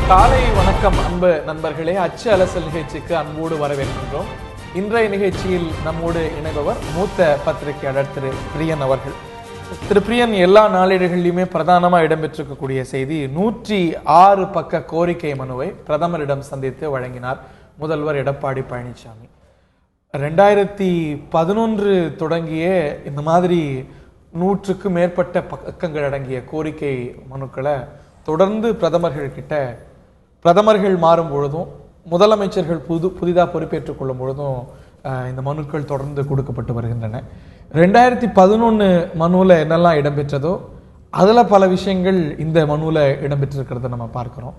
காலை வணக்கம் அன்பு நண்பர்களே. அச்சு அலசல் நிகழ்ச்சிக்கு அன்போடு வரவேற்கின்றோம். இன்றைய நிகழ்ச்சியில் நம்மோடு இணைபவர் மூத்த பத்திரிகையாளர் திரு பிரியன் அவர்கள். திரு பிரியன், எல்லா நாளிதழ்களிலுமே பிரதானமாக இடம்பெற்றிருக்கக்கூடிய செய்தி, 106 பக்க கோரிக்கை மனுவை பிரதமரிடம் சந்தித்து வழங்கினார் முதல்வர் எடப்பாடி பழனிசாமி. 2011 தொடங்கிய இந்த மாதிரி 100க்கும் மேற்பட்ட பக்கங்கள் அடங்கிய கோரிக்கை மனுக்களை தொடர்ந்து பிரதமர்கள் மாறும் பொழுதும் முதலமைச்சர்கள் புதிதாக பொறுப்பேற்றுக் கொள்ளும் பொழுதும் இந்த மனுக்கள் தொடர்ந்து கொடுக்கப்பட்டு வருகின்றன. 2011 மனுவில் என்னெல்லாம் இடம்பெற்றதோ அதில் பல விஷயங்கள் இந்த மனுவில் இடம்பெற்றிருக்கிறத நம்ம பார்க்கிறோம்.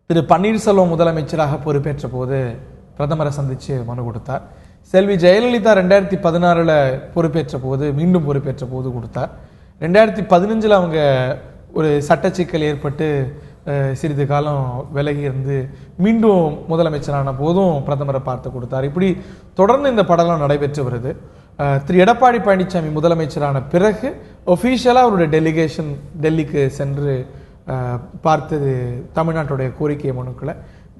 திரு பன்னீர்செல்வம் முதலமைச்சராக பொறுப்பேற்ற போது பிரதமரை சந்தித்து மனு கொடுத்தார். செல்வி ஜெயலலிதா 2016 பொறுப்பேற்ற போது கொடுத்தார். 2015 அவங்க ஒரு சட்டச்சிக்கல் ஏற்பட்டு சிறிது காலம் விலகி இருந்து மீண்டும் முதலமைச்சரான போதும் பிரதமரை பார்த்து கொடுத்தார். இப்படி தொடர்ந்து இந்த படலாம் நடைபெற்று வருது. திரு எடப்பாடி பழனிசாமி முதலமைச்சரான பிறகு ஒஃபீஷியலாக அவருடைய டெலிகேஷன் டெல்லிக்கு சென்று பார்த்தது தமிழ்நாட்டுடைய கோரிக்கை மனுக்களை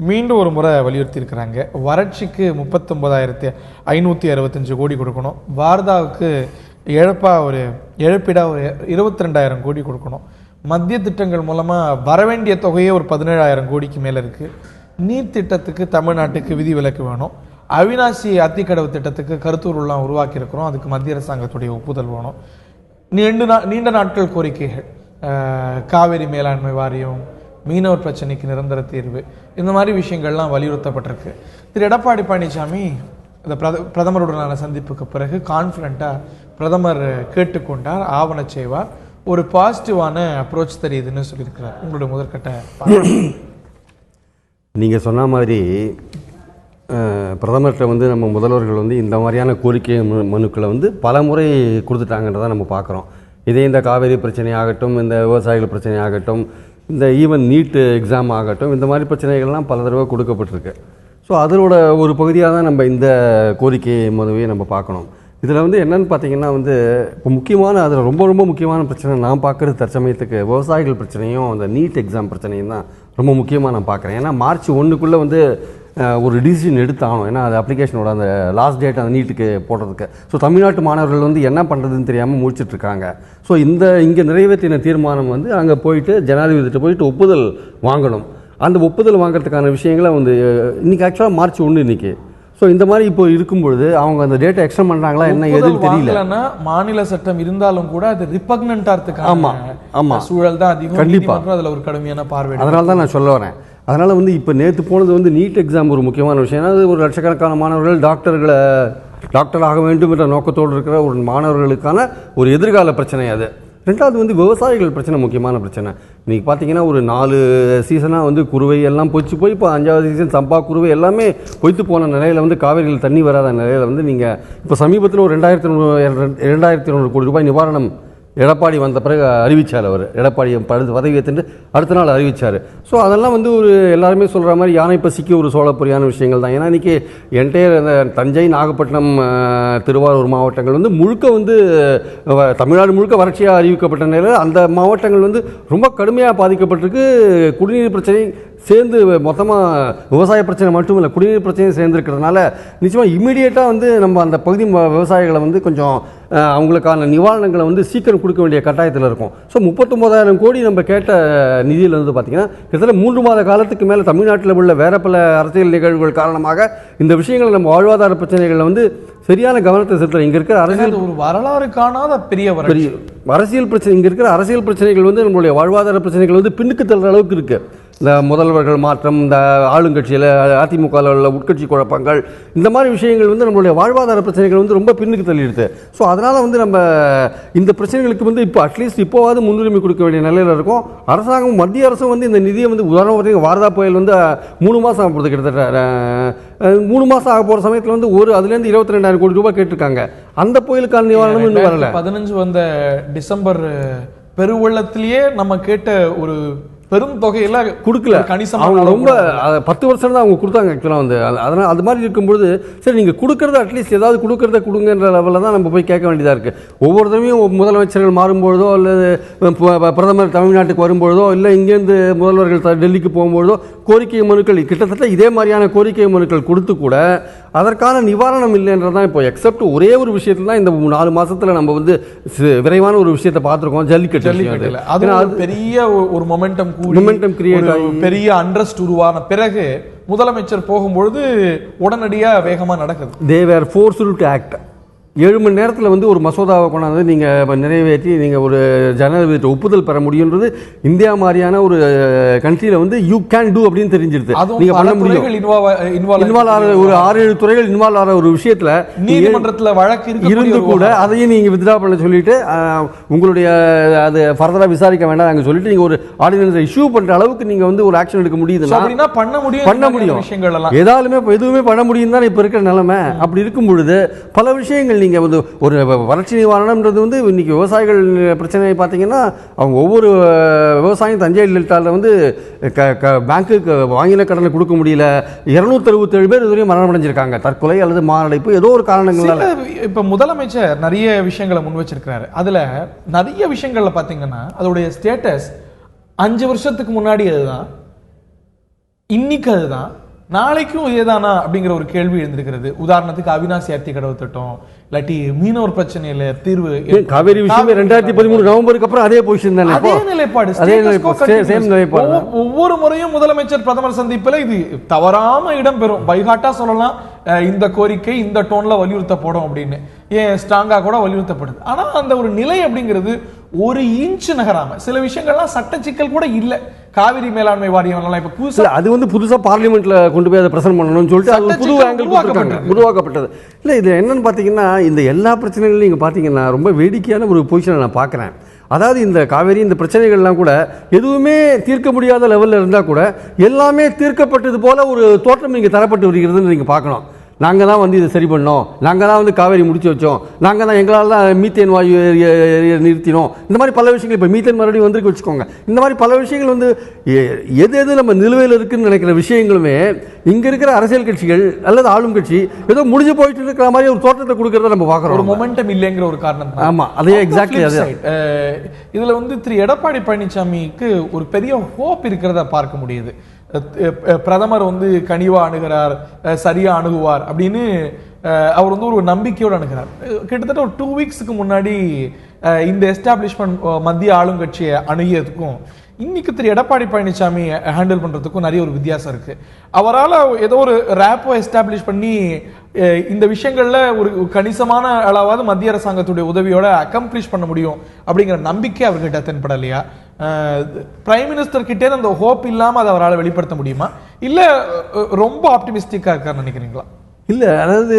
மீண்டும் ஒரு முறை வலியுறுத்தி இருக்கிறாங்க. வறட்சிக்கு 39,565 கோடி கொடுக்கணும். வார்தாவுக்கு இழப்பீடா ஒரு 22,000 கோடி கொடுக்கணும். மத்திய திட்டங்கள் மூலமாக வரவேண்டிய தொகையே ஒரு 17,000 கோடிக்கு மேலே இருக்குது. நீர் திட்டத்துக்கு தமிழ்நாட்டுக்கு விதிவிலக்கு வேணும். அவினாசி அத்திக்கடவு திட்டத்துக்கு கருத்தூர்லாம் உருவாக்கியிருக்கிறோம், அதுக்கு மத்திய அரசாங்கத்துடைய ஒப்புதல் வேணும். நீண்ட நாட்கள் கோரிக்கைகள், காவிரி மேலாண்மை வாரியம், மீனவர் பிரச்சனைக்கு நிரந்தர தீர்வு, இந்த மாதிரி விஷயங்கள்லாம் வலியுறுத்தப்பட்டிருக்கு. திரு எடப்பாடி பழனிசாமி இந்த பிரதமருடனான சந்திப்புக்கு பிறகு கான்ஃபிடண்ட்டாக பிரதமர் கேட்டுக்கொண்டார், ஆவண செய்வார், ஒரு பாசிட்டிவான அப்ரோச் தெரியுதுன்னு சொல்லியிருக்கிறார். உங்களுடைய முதற்கட்ட நீங்கள் சொன்ன மாதிரி பிரதமர்கிட்ட நம்ம முதல்வர்கள் இந்த மாதிரியான கோரிக்கை மனுக்களை பல முறை கொடுத்துட்டாங்கன்றதை நம்ம பார்க்குறோம். இதே இந்த காவேரி பிரச்சனை ஆகட்டும், இந்த விவசாயிகள் பிரச்சனை ஆகட்டும், இந்த ஈவன் நீட் எக்ஸாம் ஆகட்டும், இந்த மாதிரி பிரச்சனைகள்லாம் பல தடவை கொடுக்கப்பட்டிருக்கு. ஸோ அதனோட ஒரு பகுதியாக தான் நம்ம இந்த கோரிக்கை மனுவை நம்ம பார்க்கணும். இதில் என்னென்னு பார்த்தீங்கன்னா இப்போ முக்கியமான, அதில் ரொம்ப ரொம்ப முக்கியமான பிரச்சனை நான் பார்க்குறது தற்சமயத்துக்கு விவசாயிகள் பிரச்சனையும் அந்த நீட் எக்ஸாம் பிரச்சனையும் தான் ரொம்ப முக்கியமாக நான் பார்க்குறேன். ஏன்னா மார்ச் 1 ஒரு டிசிஷன் எடுத்தாகணும். ஏன்னா அது அப்ளிகேஷனோட அந்த லாஸ்ட் டேட் அந்த நீட்டுக்கு போடுறதுக்கு. ஸோ தமிழ்நாட்டு மாணவர்கள் என்ன பண்ணுறதுன்னு தெரியாமல் முடிச்சிட்ருக்காங்க. ஸோ இங்கே நிறைவேற்றின தீர்மானம் அங்கே போயிட்டு ஜனாதிபதிகிட்ட போயிட்டு ஒப்புதல் வாங்கணும். அந்த ஒப்புதல் வாங்கிறதுக்கான விஷயங்களை இன்றைக்கி ஆக்சுவலாக மார்ச் 1 இன்றைக்கி. ஸோ இந்த மாதிரி இப்போ இருக்கும்பொழுது அவங்க அந்த டேட்டை எக்ஸ்டெண்ட் பண்ணுறாங்களா என்ன எதுன்னு தெரியல. மாநில சட்டம் இருந்தாலும் கூட அது ரிபக்னன்ட்டாக ஆமாம் சூழல் தான் அதிகம். கண்டிப்பாக அதில் ஒரு கடுமையான பார்வை. அதனால தான் நான் சொல்ல வரேன். அதனால் இப்போ நேற்று போனது நீட் எக்ஸாம் ஒரு முக்கியமான விஷயம். ஏன்னா ஒரு லட்சக்கணக்கான மாணவர்கள் டாக்டர் ஆக வேண்டும் என்ற நோக்கத்தோடு இருக்கிற ஒரு மாணவர்களுக்கான ஒரு எதிர்கால பிரச்சனை அது. ரெண்டாவது விவசாயிகள் பிரச்சனை முக்கியமான பிரச்சனை. இன்றைக்கி பார்த்தீங்கன்னா ஒரு 4 சீசனாக குருவை எல்லாம் பொய்ச்சி போய் இப்போ 5வது சீசன் சம்பா குருவை எல்லாமே பொய்த்து போன நிலையில் காவிரியில் தண்ணி வராத நிலையில் நீங்கள் இப்போ சமீபத்தில் ஒரு 2,200 கோடி ரூபாய் நிவாரணம் எடப்பாடி வந்த பிறகு அறிவித்தார். அவர் எடப்பாடி பதவி ஏற்று அடுத்த நாள் அறிவித்தார். ஸோ அதெல்லாம் ஒரு எல்லாருமே சொல்கிற மாதிரி யானை பசிக்கு ஒரு சோளப்பொரியான விஷயங்கள் தான். ஏன்னா இன்றைக்கி என்டையர் தஞ்சை, நாகப்பட்டினம், திருவாரூர் மாவட்டங்கள் முழுக்க தமிழ்நாடு முழுக்க வறட்சியாக அறிவிக்கப்பட்ட நிலையில் அந்த மாவட்டங்கள் ரொம்ப கடுமையாக பாதிக்கப்பட்டிருக்கு. குடிநீர் பிரச்சனை சேர்ந்து மொத்தமாக விவசாய பிரச்சனை மட்டும் இல்லை, குடிநீர் பிரச்சனையும் சேர்ந்துருக்கிறதுனால நிச்சயமாக இம்மீடியட்டாக நம்ம அந்த பகுதி விவசாயிகளை கொஞ்சம் அவங்களுக்கான நிவாரணங்களை சீக்கிரம் கொடுக்க வேண்டிய கட்டாயத்தில் இருக்கும். ஸோ 39,000 கோடி நம்ம கேட்ட நிதியில் பார்த்திங்கன்னா கிட்டத்தட்ட 3 மாத காலத்துக்கு மேலே தமிழ்நாட்டில் உள்ள வேற பல அரசியல் நிகழ்வுகள் காரணமாக இந்த விஷயங்களை நம்ம வாழ்வாதார பிரச்சனைகளை சரியான கவனத்தை செலுத்தலாம். இங்கே இருக்கிற அரசியல் ஒரு வரலாறு காணாத பெரிய அரசியல் பிரச்சனை, இங்கே இருக்கிற அரசியல் பிரச்சனைகள் நம்மளுடைய வாழ்வாதார பிரச்சனைகள் பின்னுக்கு தள்ளுற அளவுக்கு இருக்குது. இந்த முதல்வர்கள் மாற்றம், இந்த ஆளுங்கட்சியில் அதிமுகவில் உள்ள உட்கட்சி குழப்பங்கள், இந்த மாதிரி விஷயங்கள் நம்மளுடைய வாழ்வாதார பிரச்சனைகள் ரொம்ப பின்னுக்கு தள்ளிடுது. ஸோ அதனால் நம்ம இந்த பிரச்சனைகளுக்கு இப்போ அட்லீஸ்ட் இப்போவாது முன்னுரிமை கொடுக்க வேண்டிய நிலையில் இருக்கும். அரசாங்கம், மத்திய அரசும் இந்த நிதியை உதாரணம் பார்த்தீங்கன்னா வார்தா புயல் 3 மாதம் ஆக போகிறது. கிட்டத்தட்ட 3 மாதம் ஆக போகிற சமயத்தில் அதுலேருந்து 22,000 கோடி ரூபாய் கேட்டிருக்காங்க. அந்த புயலுக்கான நிவாரணம் இன்னும் வரல. 15 வந்த டிசம்பர் பெருவெள்ளத்திலேயே நம்ம கேட்ட ஒரு பெரும் தொகையில கொடுக்கல. கணிசமா அவங்க ரொம்ப 10 வருஷம் தான் அவங்க கொடுத்தாங்க ஆக்சுவலாக வந்து. அதனால் அது மாதிரி இருக்கும்பொழுது சரி நீங்கள் கொடுக்குறத அட்லீஸ்ட் ஏதாவது கொடுக்குறத கொடுங்கன்ற லெவலில் தான் நம்ம போய் கேட்க வேண்டியதாக இருக்குது. ஒவ்வொரு தடவையும் முதலமைச்சர்கள் மாறும்பொழுதோ அல்லது பிரதமர் தமிழ்நாட்டுக்கு வரும்பொழுதோ இல்லை இங்கேருந்து முதல்வர்கள் டெல்லிக்கு போகும்பொழுதோ கோரிக்கை மனுக்கள் கிட்டத்தட்ட இதே மாதிரியான கோரிக்கை மனுக்கள் கொடுத்து கூட அதற்கான நிவாரணம் இல்லைன்றதான் இப்போ எக்ஸப்ட் ஒரே ஒரு விஷயத்தில் தான் இந்த 4 மாசத்துல நம்ம வந்து விரைவான ஒரு விஷயத்தை பார்த்துருக்கோம், ஜல்லிக்கட்டு. அது பெரிய ஒரு மொமெண்டம் கிரியேட் ஆகி பெரிய அண்ட்ரஸ்ட் உருவான பிறகு முதலமைச்சர் போகும்பொழுது உடனடியா வேகமா நடக்குது. they were forced to act. 7 மணி நேரத்தில் வந்து ஒரு மசோதாவை கொண்டாந்து நீங்கள் நிறைவேற்றி நீங்கள் ஒரு ஜனாதிபதிட்ட ஒப்புதல் பெற முடியுன்றது இந்தியா மாதிரியான ஒரு கண்ட்ரியில் வந்து யூ கேன் டூ அப்படின்னு தெரிஞ்சிருது. நீங்கள் பண்ண முடியும். இன்வால்வ் ஆகிற ஒரு 6-7 துறைகள் இன்வால்வ் ஆகிற ஒரு விஷயத்தில் நீதிமன்றத்தில் வழக்கு இருந்து கூட அதையும் நீங்கள் வித்ட்ரா பண்ண சொல்லிட்டு உங்களுடைய அது ஃபர்தராக விசாரிக்க வேண்டாம் நாங்கள் சொல்லிட்டு நீங்கள் ஒரு ஆர்டினன்ஸை இஷ்யூ பண்ணுற அளவுக்கு நீங்கள் வந்து ஒரு ஆக்ஷன் எடுக்க முடியுதுன்னா பண்ண முடியும். எதுவுமே பண்ண முடியும் தான் இப்போ இருக்கிற நிலைமை. அப்படி இருக்கும் பொழுது பல விஷயங்கள் நீங்கள் வந்து ஒரு வறட்சி நிவாரணம்ன்றது வந்து இன்னைக்கு விவசாயிகள் பிரச்சனையை பார்த்தீங்கன்னா அவங்க ஒவ்வொரு விவசாயம் தஞ்சை டெல்டாவில் வந்து பேங்க்குக்கு வாங்கின கடனை கொடுக்க முடியல. 267 பேர் இதுவரையும் மரணம் அடைஞ்சிருக்காங்க, தற்கொலை அல்லது மாரடைப்பு ஏதோ ஒரு காரணங்களால. இப்போ முதலமைச்சர் நிறைய விஷயங்களை முன் வச்சிருக்கிறாரு. அதில் நிறைய விஷயங்கள்ல பார்த்தீங்கன்னா அதோடைய ஸ்டேட்டஸ் 5 வருஷத்துக்கு முன்னாடி அதுதான், இன்னைக்கு அதுதான், நாளைக்கும் இதேதானா அப்படிங்கிற ஒரு கேள்வி எழுந்திருக்கிறது. உதாரணத்துக்கு அவினாசி அத்தி கடவு திட்டம், இல்லாட்டி மீனவர் பிரச்சனையில தீர்வு, காவேரி விஷயம் 2013 நவம்பருக்கு அப்புறம் அதே பொசிஷன் தானே, அதே நிலைப்பாடு. ஒவ்வொரு முறையும் முதலமைச்சர் பிரதமர் சந்திப்பில் இது தவறாம இடம்பெறும். பைகாட்டா சொல்லலாம் இந்த கோரிக்கை இந்த டோன்ல வலியுறுத்தப்படும் அப்படின்னு, ஏன் ஸ்ட்ராங்கா கூட வலியுறுத்தப்படுது. ஆனா அந்த ஒரு நிலை அப்படிங்கிறது ஒரு இன்ச் நகராம, சில விஷயங்கள்லாம் சட்ட சிக்கல் கூட இல்ல. காவிரி மேலாண்மை வாரியம் இப்ப புதுசா அது வந்து புதுசா பார்லிமெண்ட்ல கொண்டு போய் அதை பிரசன்ட் பண்ணணும்னு சொல்லிட்டு அது புது ஆங்கிள் உருவாக்கப்பட்டது. இல்ல இது என்னன்னு பாத்தீங்கன்னா இந்த எல்லா பிரச்சனைகளும் நீங்க பாத்தீங்கன்னா ரொம்ப வேடிக்கையான ஒரு பொசிஷனை நான் பாக்குறேன். அதாவது இந்த காவேரி இந்த பிரச்சனைகள்லாம் கூட எதுவுமே தீர்க்க முடியாத லெவலில் இருந்தால் கூட எல்லாமே தீர்க்கப்பட்டது போல ஒரு தோற்றம் இங்கே தரப்பட்டு வருகிறதுன்னு நீங்கள் பார்க்கணும். நாங்கள் தான் வந்து இதை சரி பண்ணோம், நாங்கள் தான் வந்து காவேரி முடிச்சு வச்சோம், நாங்கள் தான் எங்களால் தான் மீத்தேன் வாயு நிறுத்தினோம், இந்த மாதிரி பல விஷயங்கள். இப்போ மீத்தேன் மறுபடியும் வந்துருக்கு வச்சுக்கோங்க. இந்த மாதிரி பல விஷயங்கள் வந்து எது நம்ம நிலுவையில் இருக்குன்னு நினைக்கிற விஷயங்களுமே இங்கே இருக்கிற அரசியல் கட்சிகள் அல்லது ஆளும் கட்சி ஏதோ முடிஞ்சு போயிட்டு இருக்கிற மாதிரி ஒரு தோற்றத்தை கொடுக்கறத நம்ம பார்க்குறோம். ஒரு மொமெண்டம் இல்லைங்கிற ஒரு காரணம். ஆமாம், அதே எக்ஸாக்ட்லி. அதே இதில் வந்து திரு எடப்பாடி பழனிசாமிக்கு ஒரு பெரிய ஹோப் இருக்கிறத பார்க்க முடியுது. பிரதமர் வந்து கனிவா அணுகிறார், சரியா அணுகுவார் அப்படின்னு அவர் வந்து ஒரு நம்பிக்கையோடு அணுகிறார். கிட்டத்தட்ட ஒரு 2 வீக்ஸுக்கு முன்னாடி இந்த எஸ்டாப்ளிஷ்மெண்ட் மத்திய ஆளுங்கட்சியை அணுகியதுக்கும் இன்னைக்கு திரு எடப்பாடி பழனிசாமி ஹேண்டில் பண்றதுக்கும் நிறைய ஒரு வித்தியாசம் இருக்கு. அவரால் ஏதோ ஒரு ரேப்போ எஸ்டாப்ளிஷ் பண்ணி இந்த விஷயங்கள்ல ஒரு கணிசமான அளவாவது மத்திய அரசாங்கத்துடைய உதவியோட அக்கம்ப்ளிஷ் பண்ண முடியும் அப்படிங்கிற நம்பிக்கை அவர்கிட்ட தென்படலையா? பிரைம் மினிஸ்டர் கிட்டே அந்த ஹோப் இல்லாம அதை அவரால் வெளிப்படுத்த முடியுமா, இல்ல ரொம்ப ஆப்டிமிஸ்டிக்கா இருக்காருன்னு நினைக்கிறீங்களா? இல்ல, அதாவது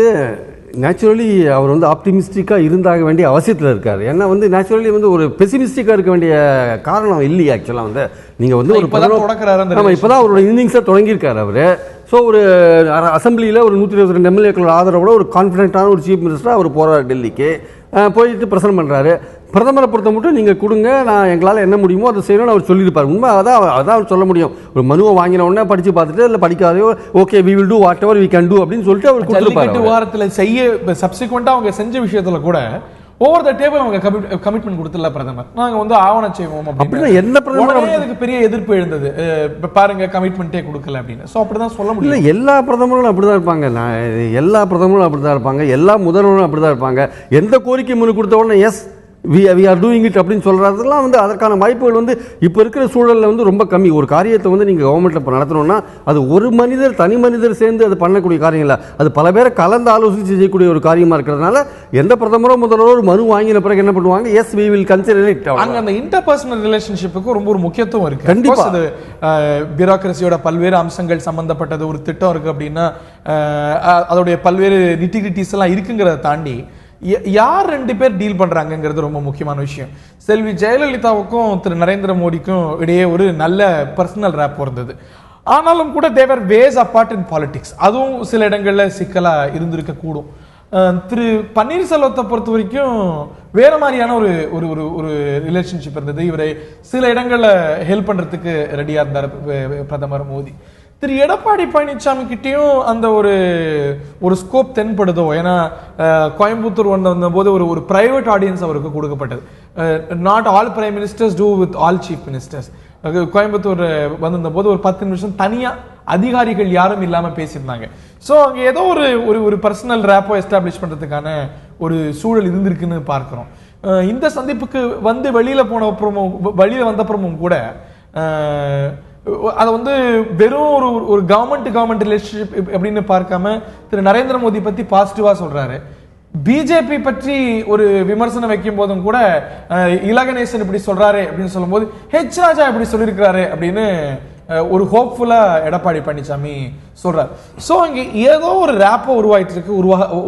நேச்சுரலி அவர் வந்து ஆப்டிமிஸ்டிக்காக இருந்தாக வேண்டிய அவசியத்தில் இருக்கார். ஏன்னா வந்து நேச்சுரலி வந்து ஒரு பெசிமிஸ்டிக்காக இருக்க வேண்டிய காரணம் இல்லையா? ஆக்சுவலாக வந்து நீங்கள் வந்து ஒரு இப்போதான் அவரோட இன்னிங்ஸை தொடங்கியிருக்காரு அவர். ஸோ ஒரு அசம்பிளியில் ஒரு 122 எம்எல்ஏக்களோட ஆதரவோட ஒரு கான்ஃபிடென்ட்டான ஒரு சீஃப் மினிஸ்டராக அவர் போகிறார். டெல்லிக்கு போயிட்டு பிரசன்ட் பண்ணுறாரு. பிரதமரை பொறுத்த மட்டும் நீங்கள் கொடுங்க, நான் எங்களால் என்ன முடியுமோ அதை செய்யணும்னு அவர் சொல்லியிருப்பார். உண்மை அதான் அவர் சொல்ல முடியும். ஒரு மனுவை வாங்கின உடனே படித்து பார்த்துட்டு இல்லை படிக்காதோ okay we will do whatever we can do அப்படின்னு சொல்லிட்டு அவர் கொடுத்துருப்பாரு. வாரத்தில் செய்ய சப்சிக்வெண்ட்டாக அவங்க செஞ்ச விஷயத்தில் கூட ஓவர் த டேபிள் அவங்க கமிட்மெண்ட் கொடுத்துல பிரதமர், நாங்க வந்து ஆவணம் செய்வோம் அப்படின்னா என்ன பிரதமர் அதுக்கு பெரிய எதிர்ப்பு எழுந்தது. பாருங்க கமிட்மெண்ட்டே கொடுக்கல அப்படின்னு. ஸோ அப்படிதான் சொல்ல முடியல. எல்லா பிரதமர்களும் அப்படிதான் இருப்பாங்க, எல்லா பிரதமர்களும் அப்படிதான் இருப்பாங்க, எல்லா முதல்வர்களும் அப்படிதான் இருப்பாங்க. எந்த கோரிக்கை மனு கொடுத்த உடனே S we are doing it அப்படின்னு சொல்கிறதுலாம் வந்து அதற்கான வாய்ப்புகள் வந்து இப்போ இருக்கிற சூழலில் வந்து ரொம்ப கம்மி. ஒரு காரியத்தை வந்து நீங்கள் கவர்மெண்ட்டில் இப்போ நடத்தணும்னா அது ஒரு மனிதர் தனி மனிதர் சேர்ந்து அது பண்ணக்கூடிய காரியம் இல்லை, அது பல பேரை கலந்து ஆலோசித்து செய்யக்கூடிய ஒரு காரியமாக இருக்கிறதுனால எந்த பிரதமரோ முதல்வரோ ஒரு மனு வாங்கின பிறகு என்ன பண்ணுவாங்க, S we will consider it. அங்கே அந்த இன்டர்பர்சனல் ரிலேஷன்ஷிப்புக்கு ரொம்ப ஒரு முக்கியத்துவம் இருக்குது. கண்டிப்பாக அது பியூரோக்ரஸியோட பல்வேறு அம்சங்கள் சம்மந்தப்பட்டது ஒரு திட்டம் இருக்குது அப்படின்னா அதோடைய பல்வேறு நிட்டிகிரிட்டிஸ் எல்லாம் இருக்குங்கிறத தாண்டி யார் 2 பேர் டீல் பண்றாங்கிறது ரொம்ப முக்கியமான விஷயம். செல்வி ஜெயலலிதாவுக்கும் திரு நரேந்திர மோடிக்கும் இடையே ஒரு நல்ல பர்சனல் ரேப் இருந்தது. ஆனாலும் கூட தேவர் வேஸ் அபார்ட் இன் பாலிடிக்ஸ். அதுவும் சில இடங்கள்ல சிக்கலா இருந்திருக்க கூடும். திரு பன்னீர்செல்வத்தை பொறுத்த வரைக்கும் வேற மாதிரியான ஒரு ஒரு ஒரு ஒரு ரிலேஷன்ஷிப் இருந்தது. இவரை சில இடங்கள்ல ஹெல்ப் பண்றதுக்கு ரெடியா இருந்தார் பிரதமர் மோடி. திரு எடப்பாடி பழனிசாமி கிட்டேயும் அந்த ஒரு ஒரு ஸ்கோப் தென்படுதோ? ஏன்னா கோயம்புத்தூர் வந்த போது ஒரு பிரைவேட் ஆடியன்ஸ் அவருக்கு கொடுக்கப்பட்டது. Not all prime ministers do with all chief ministers. Coimbatore வந்திருந்த போது ஒரு 10 நிமிஷம் தனியா அதிகாரிகள் யாரும் இல்லாம பேசியிருந்தாங்க. ஸோ அங்க ஏதோ ஒரு பர்சனல் ரேப்போ எஸ்டாப்ளிஷ் பண்றதுக்கான ஒரு சூழல் இருந்திருக்குன்னு பார்க்கிறோம். இந்த சந்திப்புக்கு வந்து வெளியில வந்த அப்புறமும் கூட அதை வந்து வெறும் ஒரு கவர்மெண்ட் ரிலேஷன்ஷிப் அப்படின்னு பார்க்காம திரு நரேந்திர மோடி பத்தி பாசிட்டிவா சொல்றாரு. பிஜேபி பற்றி ஒரு விமர்சனம் வைக்கும் போதும் கூட இலகணேசன் இப்படி சொல்றாரு அப்படின்னு சொல்லும் போது ஹெச் ராஜா இப்படி சொல்லியிருக்கிறாரு அப்படின்னு ஒரு ஹோப்ஃபுல்லா எடப்பாடி பழனிசாமி சொல்றாரு. சோ அங்க ஏதோ ஒரு ரேப்போ உருவாயிட்டு இருக்கு,